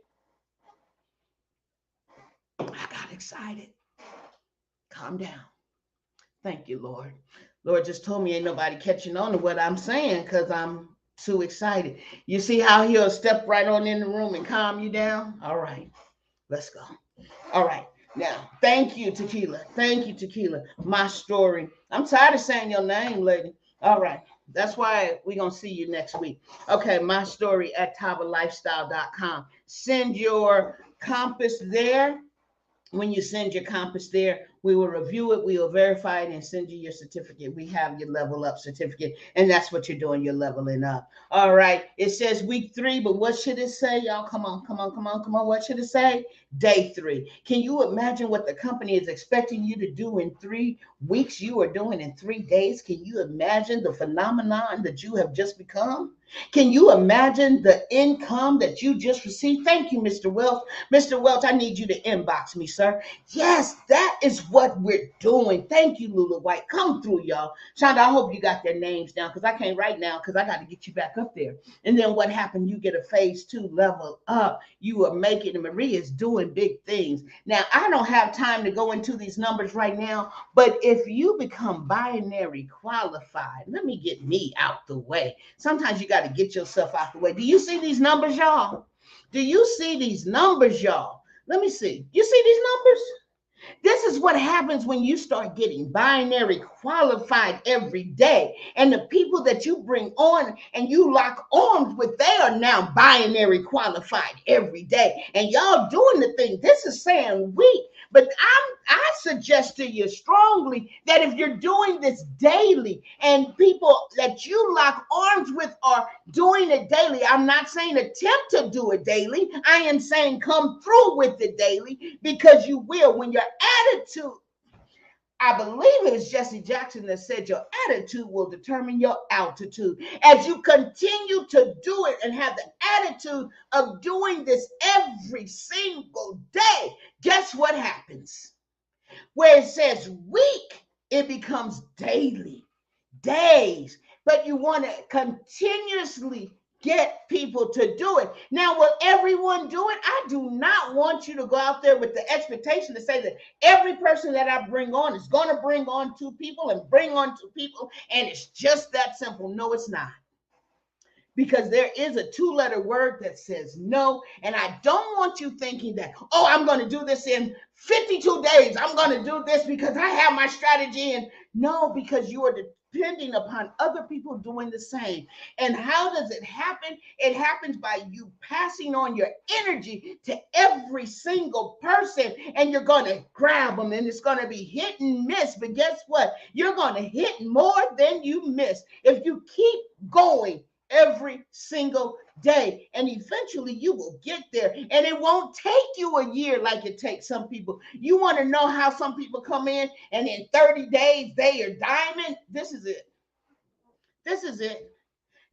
I got excited. Calm down. Thank you, Lord. Lord just told me ain't nobody catching on to what I'm saying because I'm too excited. You see how he'll step right on in the room and calm you down? All right, let's go. All right, now, thank you, Tequila. Thank you, Tequila. My story. I'm tired of saying your name, lady. All right, that's why we're going to see you next week. Okay, my story at tavalifestyle.com. Send your compass there. When you send your compass there, we will review it, we will verify it, and send you your certificate. We have your level up certificate, and that's what you're doing. You're leveling up. All right. It says week 3, but what should it say, y'all? Come on. What should it say? Day 3. Can you imagine what the company is expecting you to do in 3 weeks? You are doing in 3 days. Can you imagine the phenomenon that you have just become? Can you imagine the income that you just received? Thank you, Mr. Welch. Mr. Welch, I need you to inbox me, sir. Yes, that is what we're doing. Thank you, Lula White. Come through, y'all. Chanda, I hope you got their names down because I can't right now because I got to get you back up there. And then what happened? You get a phase 2 level up. You are making, and Marie is doing big things. Now, I don't have time to go into these numbers right now, but if you become binary qualified, let me get me out the way. Sometimes you got to get yourself out the way. Do you see these numbers, y'all? Do you see these numbers, y'all? Let me see. You see these numbers? This is what happens when you start getting binary qualified every day. And the people that you bring on and you lock arms with, they are now binary qualified every day. And y'all doing the thing. This is saying weak. But I suggest to you strongly that if you're doing this daily and people that you lock arms with are doing it daily, I'm not saying attempt to do it daily. I am saying come through with it daily because you will. When your attitude, I believe it was Jesse Jackson that said your attitude will determine your altitude. As you continue to do it and have the attitude of doing this every single day, guess what happens? Where it says week, it becomes daily, days. But you want to continuously get people to do it. Now, will everyone do it? I do not want you to go out there with the expectation to say that every person that I bring on is going to bring on 2 people and bring on 2 people, and it's just that simple. No, it's not. Because there is a 2-letter word that says no. And I don't want you thinking that, oh, I'm going to do this in 52 days. I'm going to do this because I have my strategy. And no, because you are depending upon other people doing the same. And how does it happen? It happens by you passing on your energy to every single person, and you're going to grab them, and it's going to be hit and miss. But guess what? You're going to hit more than you miss if you keep going every single day, and eventually you will get there. And it won't take you a year like it takes some people. You want to know how some people come in and in 30 days they are diamond? This is it. This is it.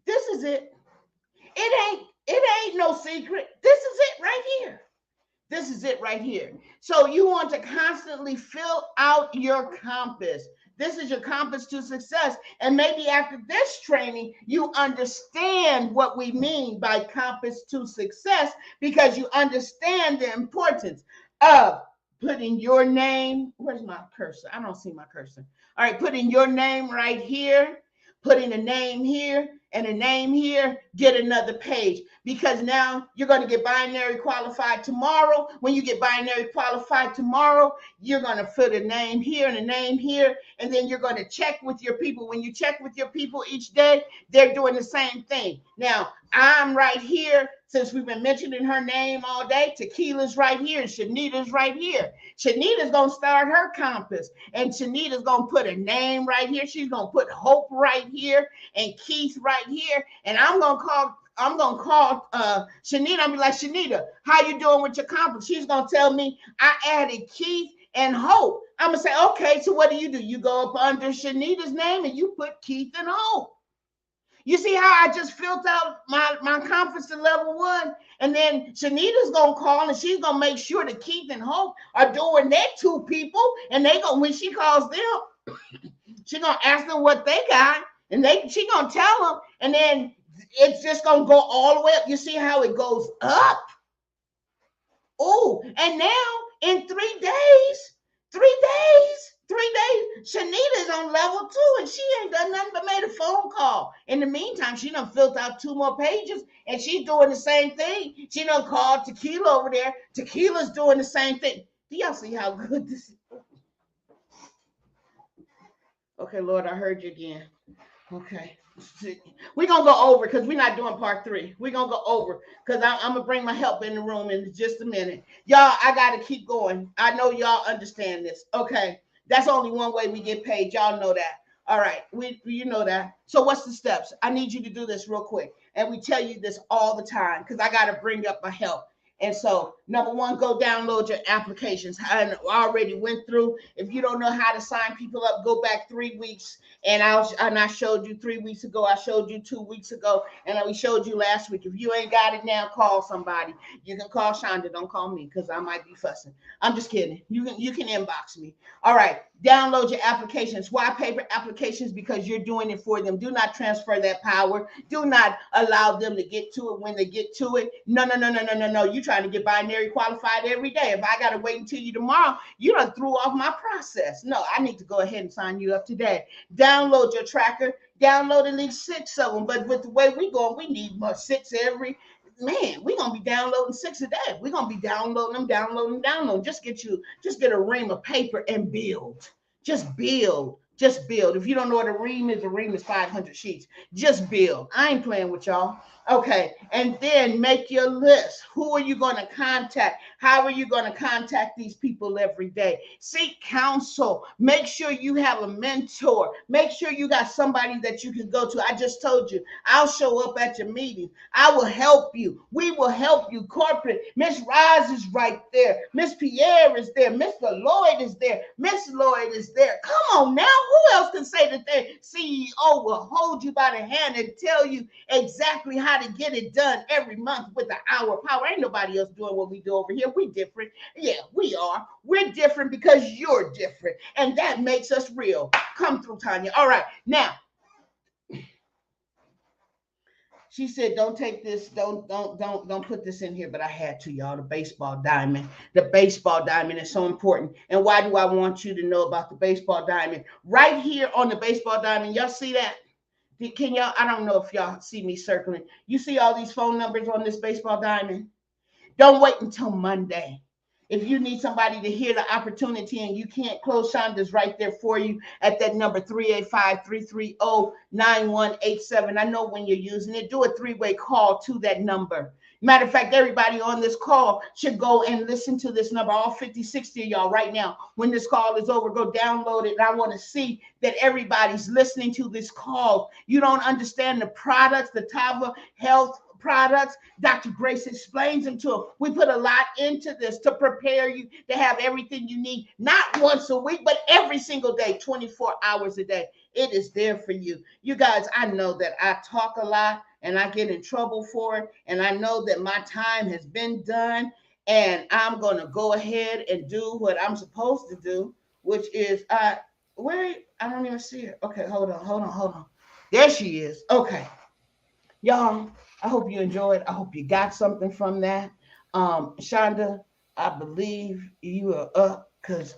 This is it. It ain't no secret. This is it right here. This is it right here. So you want to constantly fill out your compass. This is your compass to success. And maybe after this training, you understand what we mean by compass to success because you understand the importance of putting your name. Where's my cursor? I don't see my cursor. All right, putting your name right here, putting a name here and a name here, get another page, because now you're going to get binary qualified tomorrow. When you get binary qualified tomorrow, you're going to put a name here and a name here, and then you're going to check with your people. When you check with your people each day, they're doing the same thing. Now, I'm right here, since we've been mentioning her name all day. Tequila's right here, and Shanita's right here. Shanita's going to start her compass, and Shanita's going to put a name right here. She's going to put Hope right here, and Keith right here, and I'm gonna call Shanita. I'm be like, Shanita, how you doing with your compass? She's gonna tell me I added Keith and Hope. I'm gonna say, okay, so what do? You go up under Shanita's name and you put Keith and Hope. You see how I just filled out my compass to level 1? And then Shanita's gonna call and she's gonna make sure that Keith and Hope are doing their 2 people, and they go, when she calls them, she's gonna ask them what they got. And she gonna tell them, and then it's just gonna go all the way up. You see how it goes up? Oh, and now in 3 days, Shanita's on level 2, and she ain't done nothing but made a phone call. In the meantime, she done filled out 2 more pages, and she's doing the same thing. She done called Tequila over there. Tequila's doing the same thing. Do y'all see how good this is? Okay, Lord, I heard you again. Okay, we're gonna go over because we're not doing part 3. We're gonna go over because I'm gonna bring my help in the room in just a minute. Y'all, I gotta keep going. I know y'all understand this. Okay, that's only one way we get paid. Y'all know that. All right, you know that. So what's the steps? I need you to do this real quick, and we tell you this all the time because I gotta bring up my help. And so, number one, go download your applications. I already went through. If you don't know how to sign people up, go back 3 weeks. And I showed you 3 weeks ago. I showed you 2 weeks ago, and we showed you last week. If you ain't got it now, call somebody. You can call Chanda. Don't call me because I might be fussing. I'm just kidding. You can inbox me. All right. Download your applications. Why paper applications? Because you're doing it for them. Do not transfer that power. Do not allow them to get to it when they get to it. No. You're trying to get binary qualified every day. If I got to wait until you tomorrow, you done threw off my process. No, I need to go ahead and sign you up today. Download your tracker. Download at least 6 of them. But with the way we going, we need more 6 every. Man, we're gonna be downloading 6 a day. We're gonna be downloading them. Just get a ream of paper and build. Just build. If you don't know what a ream is 500 sheets. Just build. I ain't playing with y'all. Okay, and then make your list. Who are you going to contact? How are you going to contact these people every day? Seek counsel. Make sure you have a mentor. Make sure you got somebody that you can go to. I just told you, I'll show up at your meeting. I will help you. We will help you. Corporate. Miss Roz is right there. Miss Pierre is there. Mr. Lloyd is there. Miss Lloyd is there. Come on now. Who else can say that their CEO will hold you by the hand and tell you exactly how to get it done every month with the hour power? Ain't nobody else doing what we do over here. We different. Yeah, we are. We're different because you're different. And that makes us real. Come through, Tanya. All right. Now, she said, don't take this, don't put this in here, but I had to, y'all. The baseball diamond. The baseball diamond is so important. And why do I want you to know about the baseball diamond? Right here on the baseball diamond, y'all see that? Can y'all, I don't know if y'all see me circling. You see all these phone numbers on this baseball diamond? Don't wait until Monday. If you need somebody to hear the opportunity and you can't close, Chanda's right there for you at that number 385-330-9187. I know when you're using it, do a 3-way call to that number. Matter of fact, everybody on this call should go and listen to this number, all 50, 60 of y'all right now. When this call is over, go download it. And I want to see that everybody's listening to this call. You don't understand the products, the Tava health products. Dr. Grace explains them to them. We put a lot into this to prepare you to have everything you need, not once a week, but every single day, 24 hours a day. It is there for you. You guys, I know that I talk a lot and I get in trouble for it. And I know that my time has been done. And I'm going to go ahead and do what I'm supposed to do, which is, where, I don't even see her. Okay, hold on. There she is. Okay. Y'all, I hope you enjoyed. I hope you got something from that. Chanda, I believe you are up because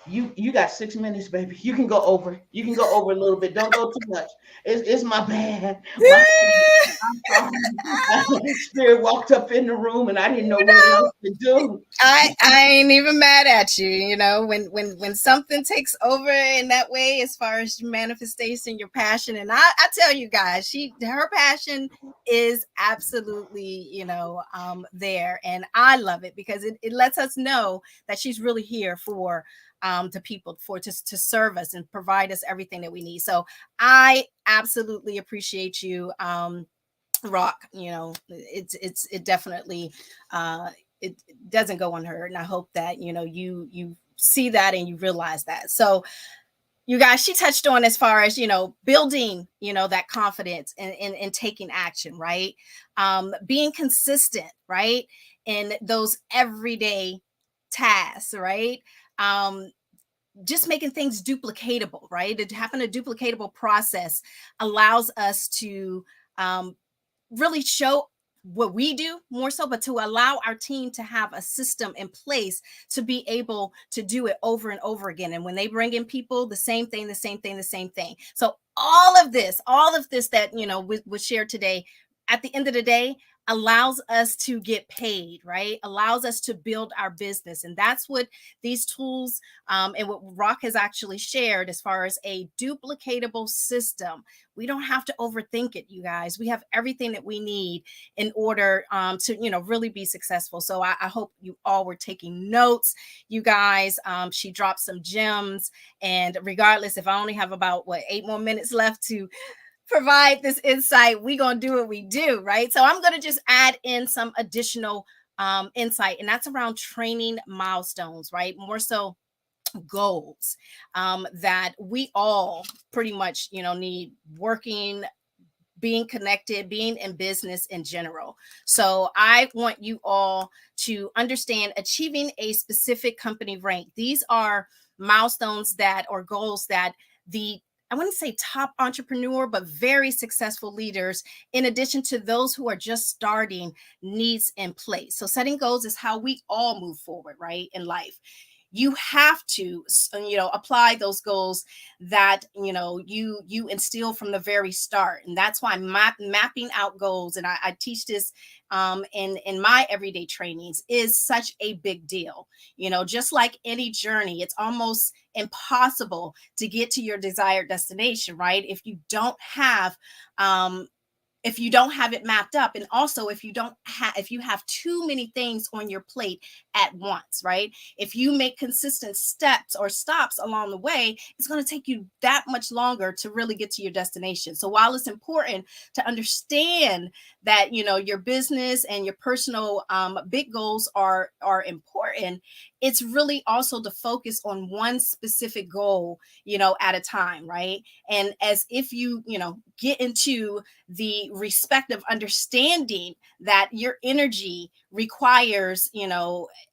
you got 6 minutes, baby. You can go over. You can go over a little bit. Don't go too much. It's my bad. Spirit walked up in the room and I didn't know what else to do. I ain't even mad at you. You know, when something takes over in that way, as far as manifestation, your passion, and I tell you guys, her passion is absolutely, there, and I love it because it lets us know that she's really here for the people, to serve us and provide us everything that we need. So I absolutely appreciate you, Rock. It definitely it doesn't go unheard, and I hope that you see that and you realize that. So you guys, she touched on as far as building that confidence and taking action, right? Being consistent, right, in those everyday tasks, right? Just making things duplicatable, right? Having a duplicatable process allows us to really show what we do more so, but to allow our team to have a system in place to be able to do it over and over again. And when they bring in people, the same thing. So all of this that, was shared today, at the end of the day, allows us to get paid, right? Allows us to build our business. And that's what these tools and what Rock has actually shared as far as a duplicatable system. We don't have to overthink it, you guys. We have everything that we need in order to, really be successful. So I hope you all were taking notes, you guys. She dropped some gems. And regardless, if I only have about 8 more minutes left to provide this insight, we're going to do what we do, right? So I'm going to just add in some additional insight, and that's around training milestones, right? More so goals that we all pretty much, need working, being connected, being in business in general. So I want you all to understand achieving a specific company rank. These are milestones that or goals that the I wouldn't say top entrepreneur, but very successful leaders, in addition to those who are just starting, needs in place. So setting goals is how we all move forward, right, in life. You have to apply those goals that you instill from the very start, and that's why mapping out goals, and I teach this in my everyday trainings, is such a big deal. Just like any journey, it's almost impossible to get to your desired destination, right, um if you don't have it mapped up, and also if you have too many things on your plate at once, right? If you make consistent steps or stops along the way, it's going to take you that much longer to really get to your destination. So while it's important to understand that your business and your personal big goals are important, it's really also to focus on one specific goal at a time, right? And as if you get into the respective understanding that your energy requires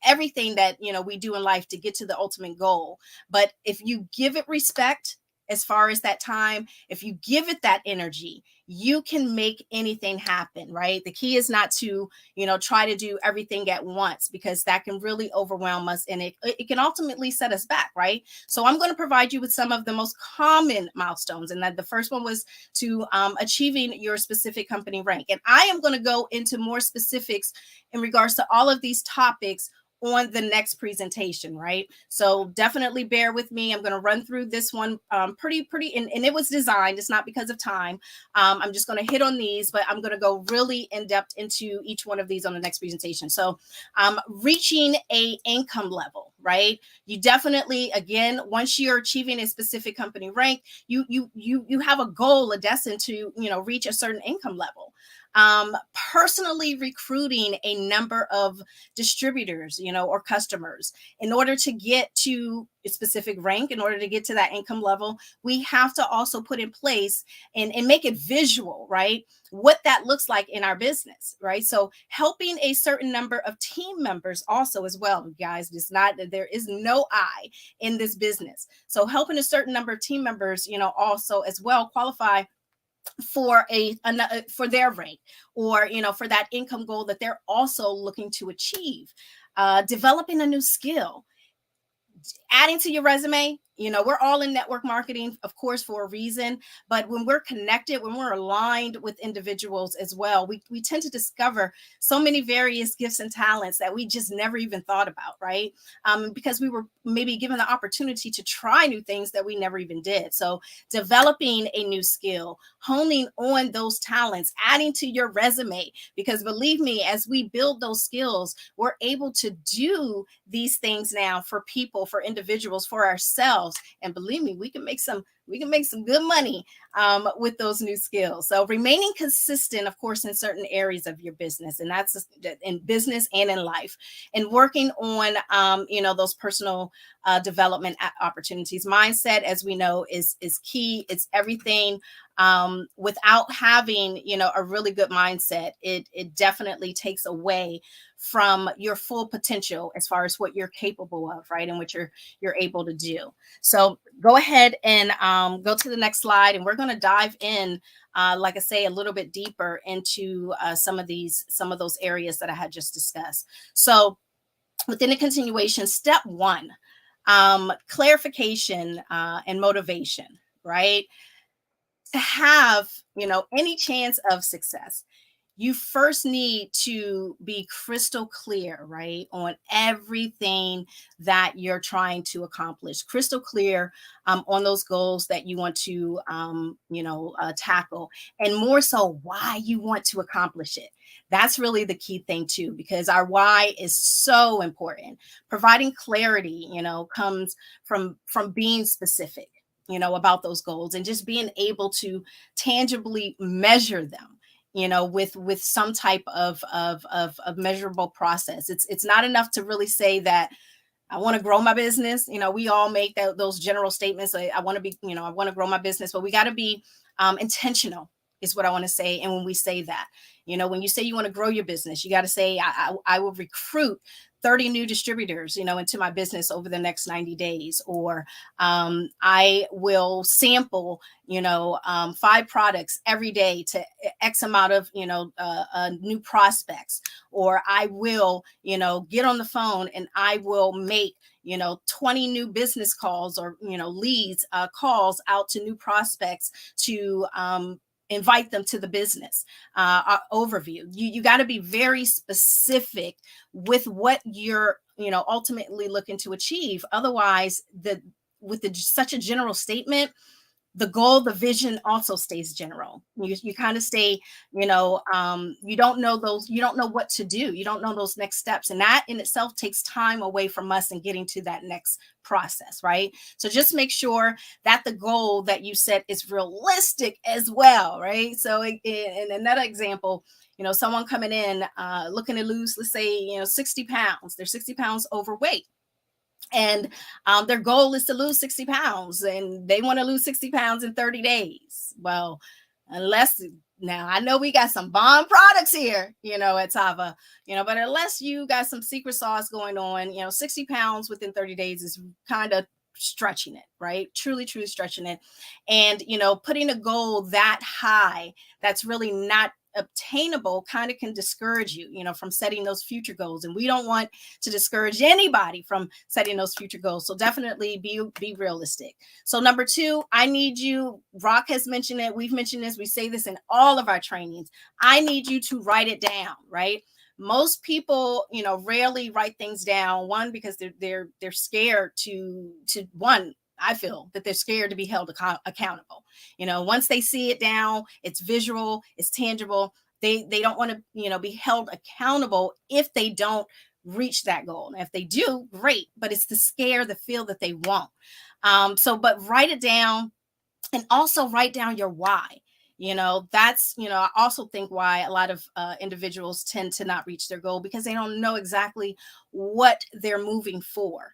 everything that we do in life to get to the ultimate goal. But if you give it respect, as far as that time, if you give it that energy, you can make anything happen, right? The key is not to try to do everything at once, because that can really overwhelm us, and it can ultimately set us back, right? So I'm going to provide you with some of the most common milestones, and that the first one was to achieving your specific company rank. And I am going to go into more specifics in regards to all of these topics on the next presentation, right? So definitely bear with me. I'm going to run through this one pretty, and it was designed, it's not because of time. I'm just going to hit on these, but I'm going to go really in depth into each one of these on the next presentation. So reaching a income level, right? You definitely, again, once you're achieving a specific company rank, you have a goal, a destined to reach a certain income level. Personally recruiting a number of distributors, or customers, in order to get to a specific rank, in order to get to that income level, we have to also put in place and make it visual, right? What that looks like in our business, right? So helping a certain number of team members also as well, guys, there is no I in this business. So helping a certain number of team members, also as well qualify for for their rank, or for that income goal that they're also looking to achieve. Developing a new skill, adding to your resume. We're all in network marketing, of course, for a reason. But when we're connected, when we're aligned with individuals as well, we tend to discover so many various gifts and talents that we just never even thought about, right? Because we were maybe given the opportunity to try new things that we never even did. So developing a new skill, honing on those talents, adding to your resume, because believe me, as we build those skills, we're able to do these things now for people, for individuals, for ourselves. And believe me, we can make some good money with those new skills. So remaining consistent, of course, in certain areas of your business, and that's in business and in life, and working on those personal development opportunities. Mindset, as we know, is key. It's everything. Without having a really good mindset, it definitely takes away from your full potential as far as what you're capable of, right, and what you're able to do. So go ahead and go to the next slide, and we're going to dive in, like I say, a little bit deeper into some of those areas that I had just discussed. So within the continuation, step one, clarification and motivation, right? To have any chance of success, you first need to be crystal clear, right, on everything that you're trying to accomplish. Crystal clear on those goals that you want to, tackle, and more so why you want to accomplish it. That's really the key thing too, because our why is so important. Providing clarity, comes from being specific, about those goals, and just being able to tangibly measure them, with some type of measurable process. It's not enough to really say that I want to grow my business. We all make those general statements. I want to be, I want to grow my business, but we got to be intentional is what I want to say. And when we say that, when you say you want to grow your business, you got to say, I will recruit 30 new distributors, into my business over the next 90 days, or I will sample, 5 products every day to X amount of, new prospects, or I will, get on the phone and I will make 20 new business calls or, leads, calls out to new prospects to invite them to the business overview. You got to be very specific with what you're, ultimately looking to achieve. Otherwise, with such a general statement, the goal, the vision also stays general. You kind of stay, you don't know what to do. You don't know those next steps. And that in itself takes time away from us and getting to that next process, right? So just make sure that the goal that you set is realistic as well, right? So in another example, someone coming in looking to lose, let's say, 60 pounds, they're 60 pounds overweight. And their goal is to lose 60 pounds and they want to lose 60 pounds in 30 days. Well, now I know we got some bomb products here, at Tava, but unless you got some secret sauce going on, 60 pounds within 30 days is kind of stretching it, right? Truly stretching it. And, putting a goal that high, that's really not obtainable, kind of can discourage you, from setting those future goals. And we don't want to discourage anybody from setting those future goals. So definitely be realistic. So number 2, I need you, Rock has mentioned it. We've mentioned this. We say this in all of our trainings. I need you to write it down, right? Most people, rarely write things down. One, because they're scared to one, I feel that they're scared to be held accountable. Once they see it down, it's visual, it's tangible. They don't want to, be held accountable if they don't reach that goal. And if they do, great, but it's the scare, the feel that they won't. But write it down, and also write down your why. That's, I also think why a lot of individuals tend to not reach their goal, because they don't know exactly what they're moving for.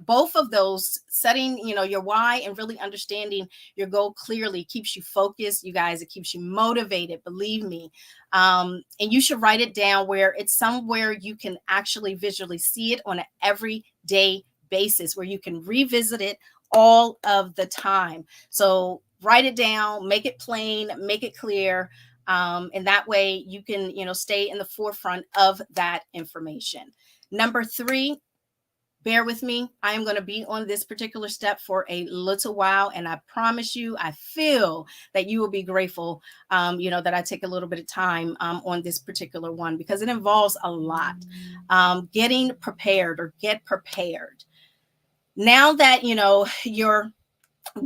Both of those, setting, your why and really understanding your goal clearly, keeps you focused, you guys. It keeps you motivated, believe me. And you should write it down where it's somewhere you can actually visually see it on an everyday basis, where you can revisit it all of the time. So write it down, make it plain, make it clear. And that way you can, stay in the forefront of that information. Number 3, bear with me. I am going to be on this particular step for a little while, and I promise you, I feel that you will be grateful, that I take a little bit of time on this particular one, because it involves a lot. Getting prepared, or get prepared. Now that, your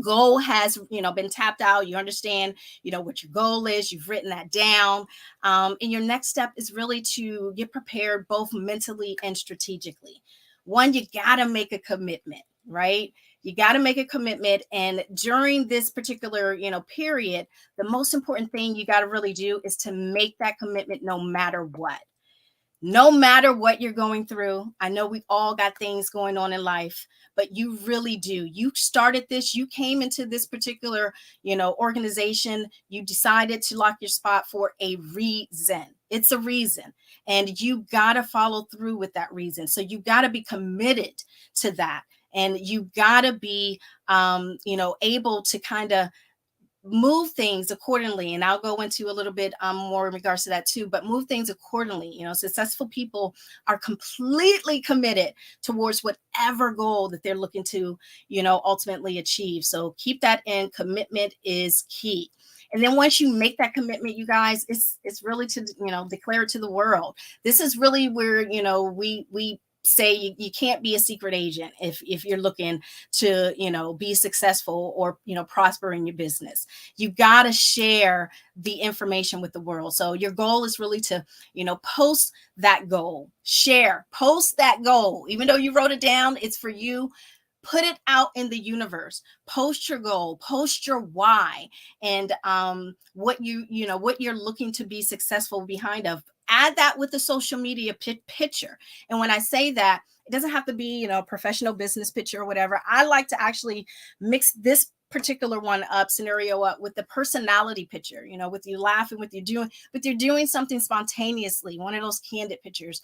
goal has, been tapped out, you understand, what your goal is, you've written that down. And your next step is really to get prepared, both mentally and strategically. One, you got to make a commitment, right? You got to make a commitment. And during this particular, period, the most important thing you got to really do is to make that commitment no matter what. No matter what you're going through. I know we all got things going on in life, but you really do. You started this, you came into this particular, organization, you decided to lock your spot for a reason. It's a reason, and you got to follow through with that reason. So you got to be committed to that, and you got to be, able to kind of move things accordingly. And I'll go into a little bit more in regards to that too, but move things accordingly. Successful people are completely committed towards whatever goal that they're looking to, ultimately achieve. So keep that in. Commitment is key. And then once you make that commitment, you guys, it's really to, declare it to the world. This is really where, we say you can't be a secret agent if you're looking to, be successful or, prosper in your business. You got to share the information with the world. So your goal is really to, post that goal, post that goal. Even though you wrote it down, it's for you. put it out in the universe. Post your goal, post your why, and what what you're looking to be successful behind of. Add that with the social media picture. And when I say that, it doesn't have to be, professional business picture or whatever. I like to actually mix this particular one up, scenario up, with the personality picture, with you laughing, with you're doing something spontaneously, one of those candid pictures.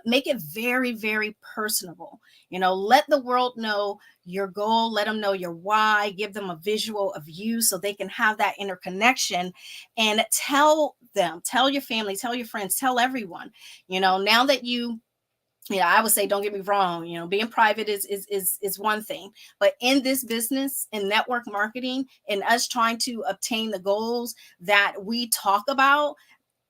Make it very, very personable. Let the world know your goal, let them know your why, give them a visual of you so they can have that interconnection, and tell your family, tell your friends, tell everyone, now that I would say, don't get me wrong, being private is one thing, but in this business, in network marketing, and us trying to obtain the goals that we talk about,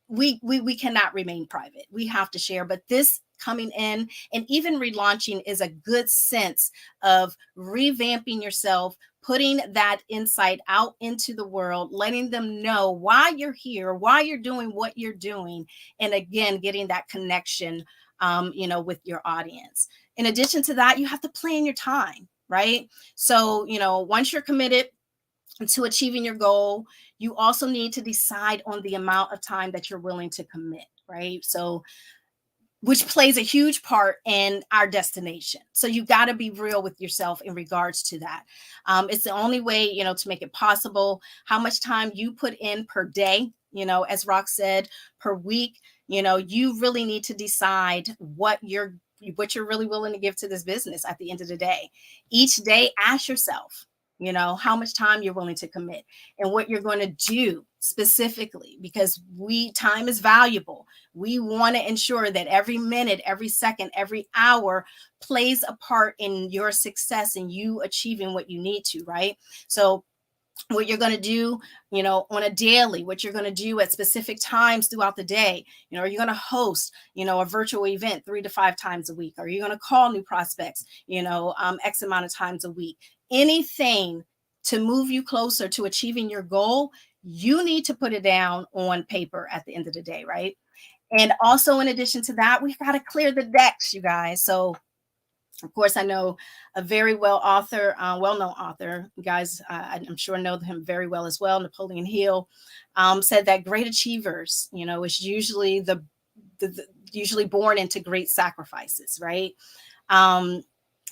we cannot remain private. We have to share. But this coming in and even relaunching is a good sense of revamping yourself, putting that insight out into the world, letting them know why you're here, why you're doing what you're doing, and again, getting that connection, with your audience. In addition to that, you have to plan your time, right? So, once you're committed to achieving your goal, you also need to decide on the amount of time that you're willing to commit, right? So, which plays a huge part in our destination. So you got to be real with yourself in regards to that. It's the only way, to make it possible. How much time you put in per day, as Rock said, per week, you really need to decide what you're really willing to give to this business at the end of the day. Each day, ask yourself, how much time you're willing to commit and what you're going to do specifically, because time is valuable. We want to ensure that every minute, every second, every hour plays a part in your success and you achieving what you need to, right? So what you're going to do, on a daily, what you're going to do at specific times throughout the day. Are you going to host, a virtual event 3 to 5 times a week? Are you going to call new prospects, X amount of times a week? Anything to move you closer to achieving your goal, you need to put it down on paper at the end of the day, right? And also, in addition to that, we've got to clear the decks, you guys. So, of course, I know a very well-known author. You guys, I'm sure know him very well as well. Napoleon Hill said that great achievers, is usually usually born into great sacrifices, right?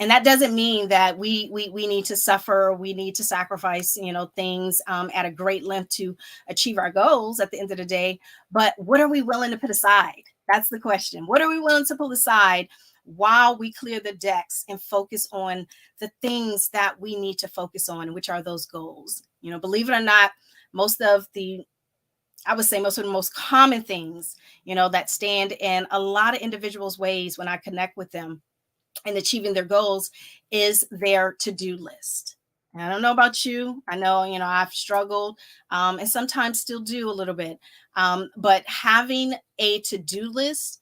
And that doesn't mean that we need to suffer. We need to sacrifice, things at a great length to achieve our goals at the end of the day. But what are we willing to put aside? That's the question. What are we willing to put aside while we clear the decks and focus on the things that we need to focus on, which are those goals? Believe it or not, most of the most common things, that stand in a lot of individuals' ways when I connect with them and achieving their goals is their to-do list. And I don't know about you. I know, I've struggled and sometimes still do a little bit. But having a to-do list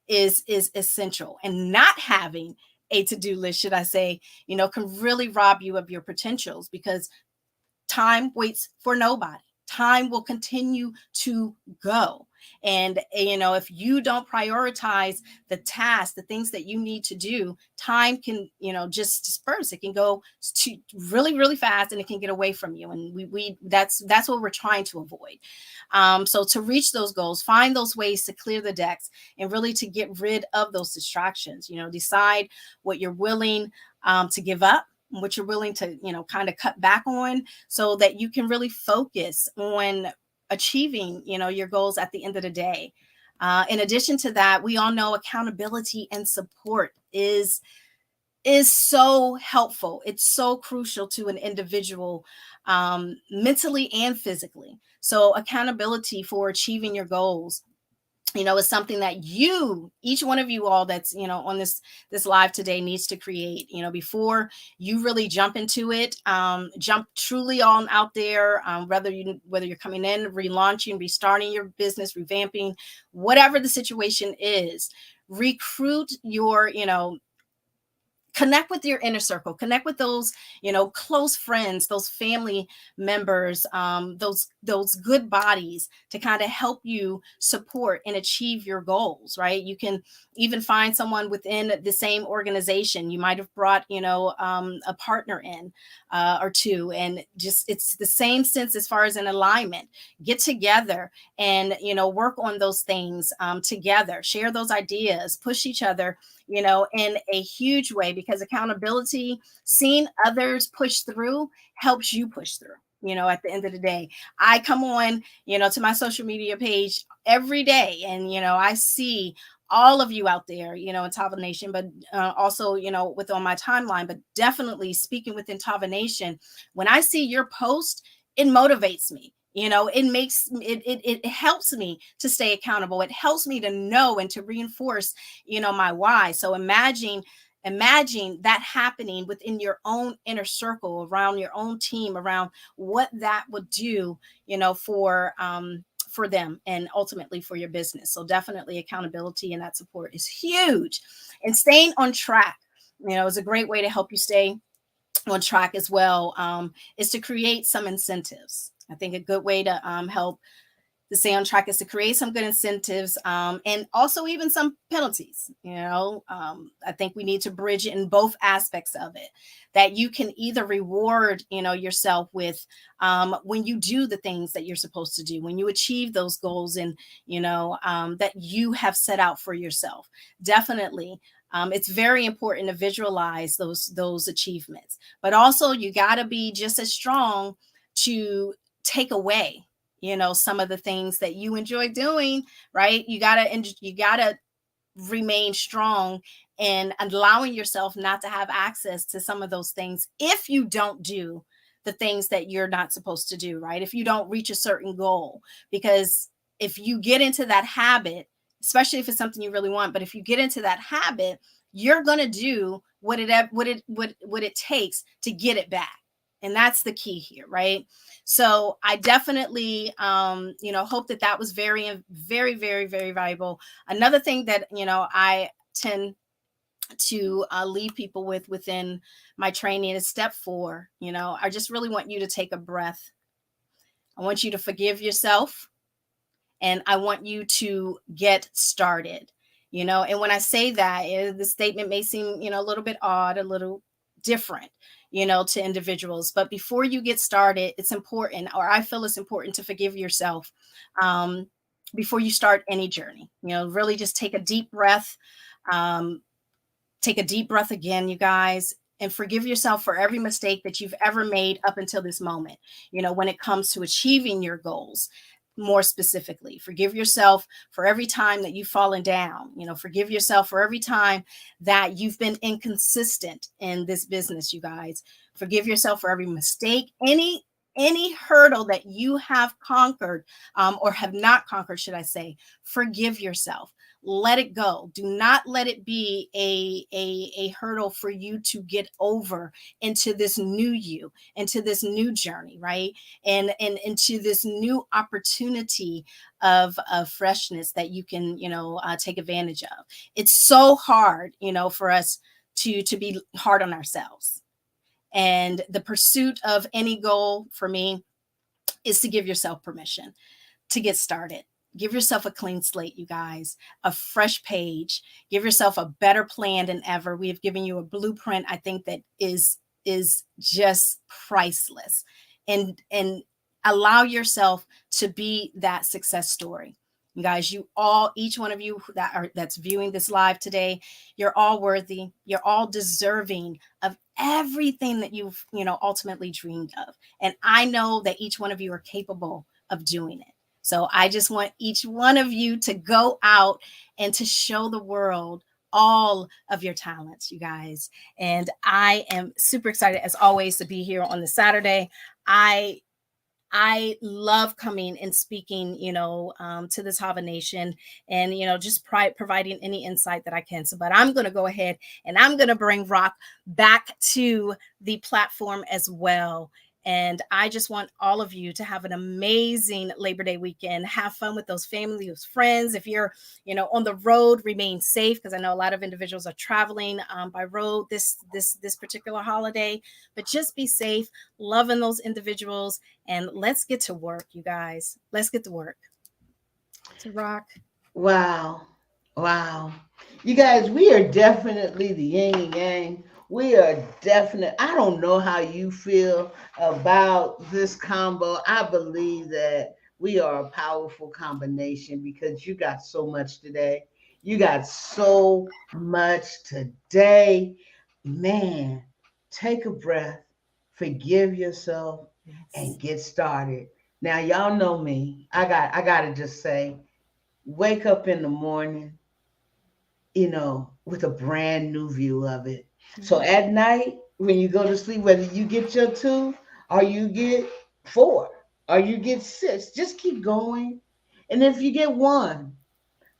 is essential, and not having a to-do list, should I say, can really rob you of your potentials, because time waits for nobody. Time will continue to go. And, if you don't prioritize the tasks, the things that you need to do, time can, just disperse. It can go really, really fast, and it can get away from you. And that's what we're trying to avoid. So to reach those goals, find those ways to clear the decks and really to get rid of those distractions. Decide what you're willing to give up, what you're willing to, kind of cut back on, so that you can really focus on achieving, your goals at the end of the day. In addition to that, we all know accountability and support is so helpful. It's so crucial to an individual, mentally and physically. So accountability for achieving your goals, is something that each one of you all that's, on this live today needs to create, before you really jump into it, jump truly on out there, whether you're coming in, relaunching, restarting your business, revamping, whatever the situation is, recruit your, connect with your inner circle, connect with those, close friends, those family members, those good bodies to kind of help you support and achieve your goals, right? You can even find someone within the same organization. You might have brought, a partner in or two, and just it's the same sense as far as an alignment. Get together and, work on those things together, share those ideas, push each other, in a huge way, because accountability, seeing others push through, helps you push through. At the end of the day, I come on, to my social media page every day, and, I see all of you out there, in Tava Nation, but also, with on my timeline, but definitely speaking within Tava Nation. When I see your post, it motivates me. It makes it helps me to stay accountable. It helps me to know and to reinforce, my why. So imagine that happening within your own inner circle, around your own team, around what that would do, for them and ultimately for your business. So definitely accountability and that support is huge. And staying on track, is a great way to help you stay on track as well, is to create some incentives. I think a good way to help to stay on track is to create some good incentives, and also even some penalties. I think we need to bridge in both aspects of it, that you can either reward, yourself with when you do the things that you're supposed to do, when you achieve those goals, and, that you have set out for yourself. Definitely. It's very important to visualize those achievements, but also you got to be just as strong to take away, some of the things that you enjoy doing, right? You gotta remain strong and allowing yourself not to have access to some of those things if you don't do the things that you're not supposed to do, right? If you don't reach a certain goal, because if you get into that habit, especially if it's something you really want, but if you get into that habit, you're going to do what it takes to get it back. And that's the key here, right? So I definitely, hope that was very, very, very, very valuable. Another thing that, I tend to leave people with within my training is step 4. I just really want you to take a breath. I want you to forgive yourself, and I want you to get started. And when I say that, the statement may seem, a little bit odd, a little different, to individuals. But before you get started, it's important, or I feel it's important, to forgive yourself before you start any journey. Really just take a deep breath. Take a deep breath again, you guys, and forgive yourself for every mistake that you've ever made up until this moment, when it comes to achieving your goals. More specifically, forgive yourself for every time that you've fallen down. Forgive yourself for every time that you've been inconsistent in this business, you guys. Forgive yourself for every mistake, any hurdle that you have conquered, or have not conquered, should I say. Forgive yourself. Let it go. Do not let it be a hurdle for you to get over into this new you, into this new journey, right? And into this new opportunity of freshness that you can, take advantage of. It's so hard, for us to be hard on ourselves. And the pursuit of any goal for me is to give yourself permission to get started. Give yourself a clean slate, you guys, a fresh page. Give yourself a better plan than ever. We have given you a blueprint, I think, that is just priceless. And allow yourself to be that success story. You guys, each one of you that's viewing this live today, you're all worthy. You're all deserving of everything that you've, ultimately dreamed of. And I know that each one of you are capable of doing it. So I just want each one of you to go out and to show the world all of your talents, you guys. And I am super excited, as always, to be here on the Saturday. I love coming and speaking, to the Tava Nation, and, just providing any insight that I can. So, but I'm going to go ahead and I'm going to bring Rock back to the platform as well. And I just want all of you to have an amazing Labor Day weekend. Have fun with those family, those friends. If you're, on the road, remain safe, because I know a lot of individuals are traveling by road this particular holiday. But just be safe, loving those individuals, and let's get to work, you guys. Let's get to work. To rock. Wow. Wow. You guys, we are definitely the yin and yang. We are definite. I don't know how you feel about this combo. I believe that we are a powerful combination because you got so much today. You got so much today. Man, take a breath, forgive yourself, and get started. Now, y'all know me. I gotta just say, wake up in the morning, with a brand new view of it. So at night, when you go to sleep, whether you get your 2 or you get 4 or you get 6, just keep going. And if you get 1,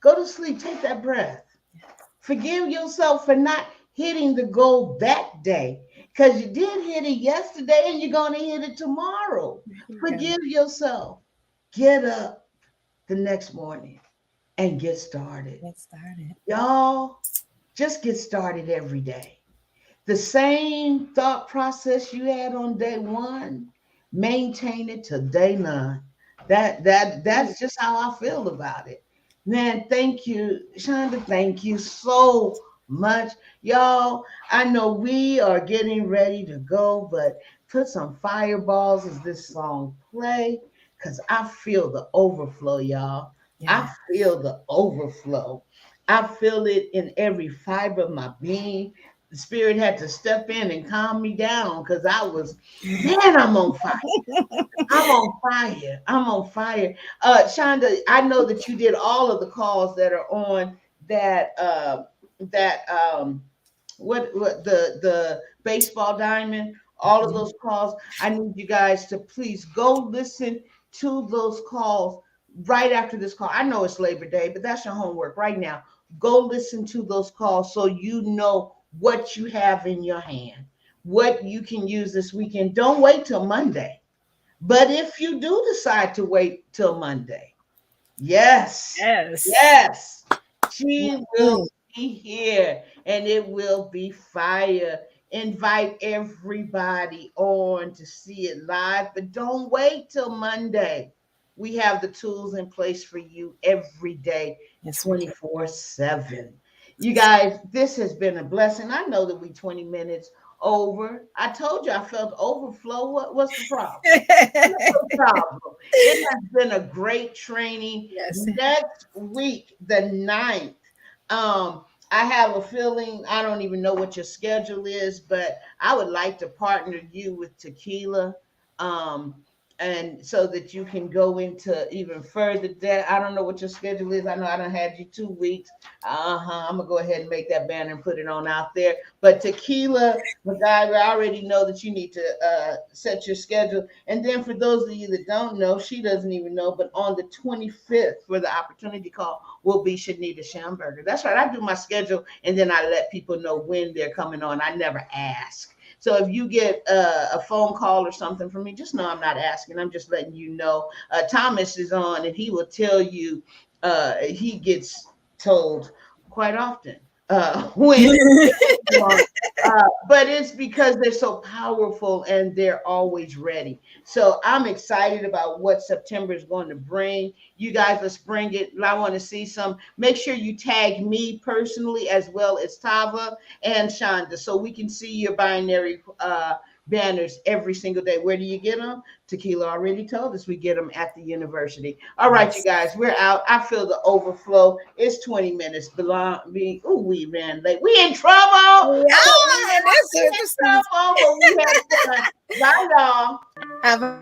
go to sleep, take that breath. Forgive yourself for not hitting the goal that day, because you did hit it yesterday and you're going to hit it tomorrow. Forgive yourself. Get up the next morning and get started. Y'all, just get started every day. The same thought process you had on day 1, maintain it to day 9. That's just how I feel about it. Man, thank you, Chanda. Thank you so much. Y'all, I know we are getting ready to go, but put some fireballs as this song play, because I feel the overflow, y'all. I feel the overflow. I feel it in every fiber of my being. The Spirit had to step in and calm me down, because I'm on fire. I'm on fire. I'm on fire. Chanda, I know that you did all of the calls that are on the baseball diamond, all of those calls. I need you guys to please go listen to those calls right after this call. I know it's Labor Day, but that's your homework right now. Go listen to those calls so you know what you have in your hand, what you can use this weekend. Don't wait till Monday. But if you do decide to wait till Monday, yes, she will be here and it will be fire. Invite everybody on to see it live, but don't wait till Monday. We have the tools in place for you every day, 24/7. You guys, this has been a blessing. I know that we 20 minutes over. I told you I felt overflow. What's the problem? What's the problem? It has been a great training. Next week, the 9th, I have a feeling, I don't even know what your schedule is, but I would like to partner you with Tequila. And so that you can go into even further depth. I don't know what your schedule is. I know I done had you 2 weeks. I'm gonna go ahead and make that banner and put it on out there. But Tequila, MacGyver, I already know that you need to set your schedule. And then for those of you that don't know, she doesn't even know, but on the 25th for the opportunity call will be Shanita Schamberger. That's right. I do my schedule and then I let people know when they're coming on. I never ask. So if you get a phone call or something from me, just know I'm not asking. I'm just letting you know. Thomas is on and he will tell you, he gets told quite often when. But it's because they're so powerful and they're always ready. So I'm excited about what September is going to bring. You guys, let's bring it. I want to see some. Make sure you tag me personally as well as Tava and Chanda so we can see your binary banners every single day. Where do you get them? Tequila already told us we get them at the university. All right, you guys, we're out. I feel the overflow. It's 20 minutes. We ran late. We in trouble. That's in trouble, but we had fun. Bye, y'all. Have a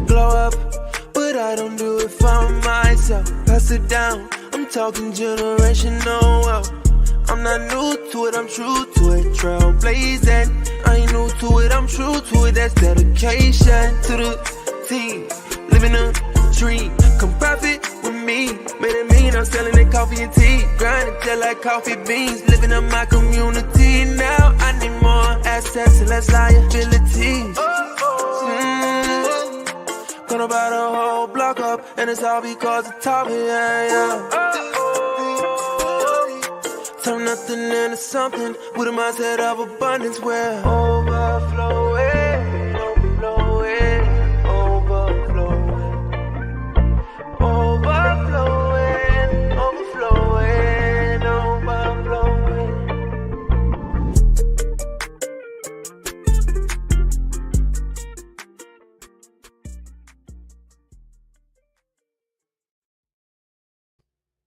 Glow up, but I don't do it for myself. sit down. I'm talking generational wealth. I'm not new to it, I'm true to it. Trailblazing, I ain't new to it, I'm true to it. That's dedication to the team. Living a dream, come profit with me. Made it mean I'm selling that coffee and tea. Grinding just like coffee beans. Living up my community. Now I need more assets and less liabilities. Gonna buy the whole block up, and it's all because of Tava, yeah. Turn nothing into something with a mindset of abundance where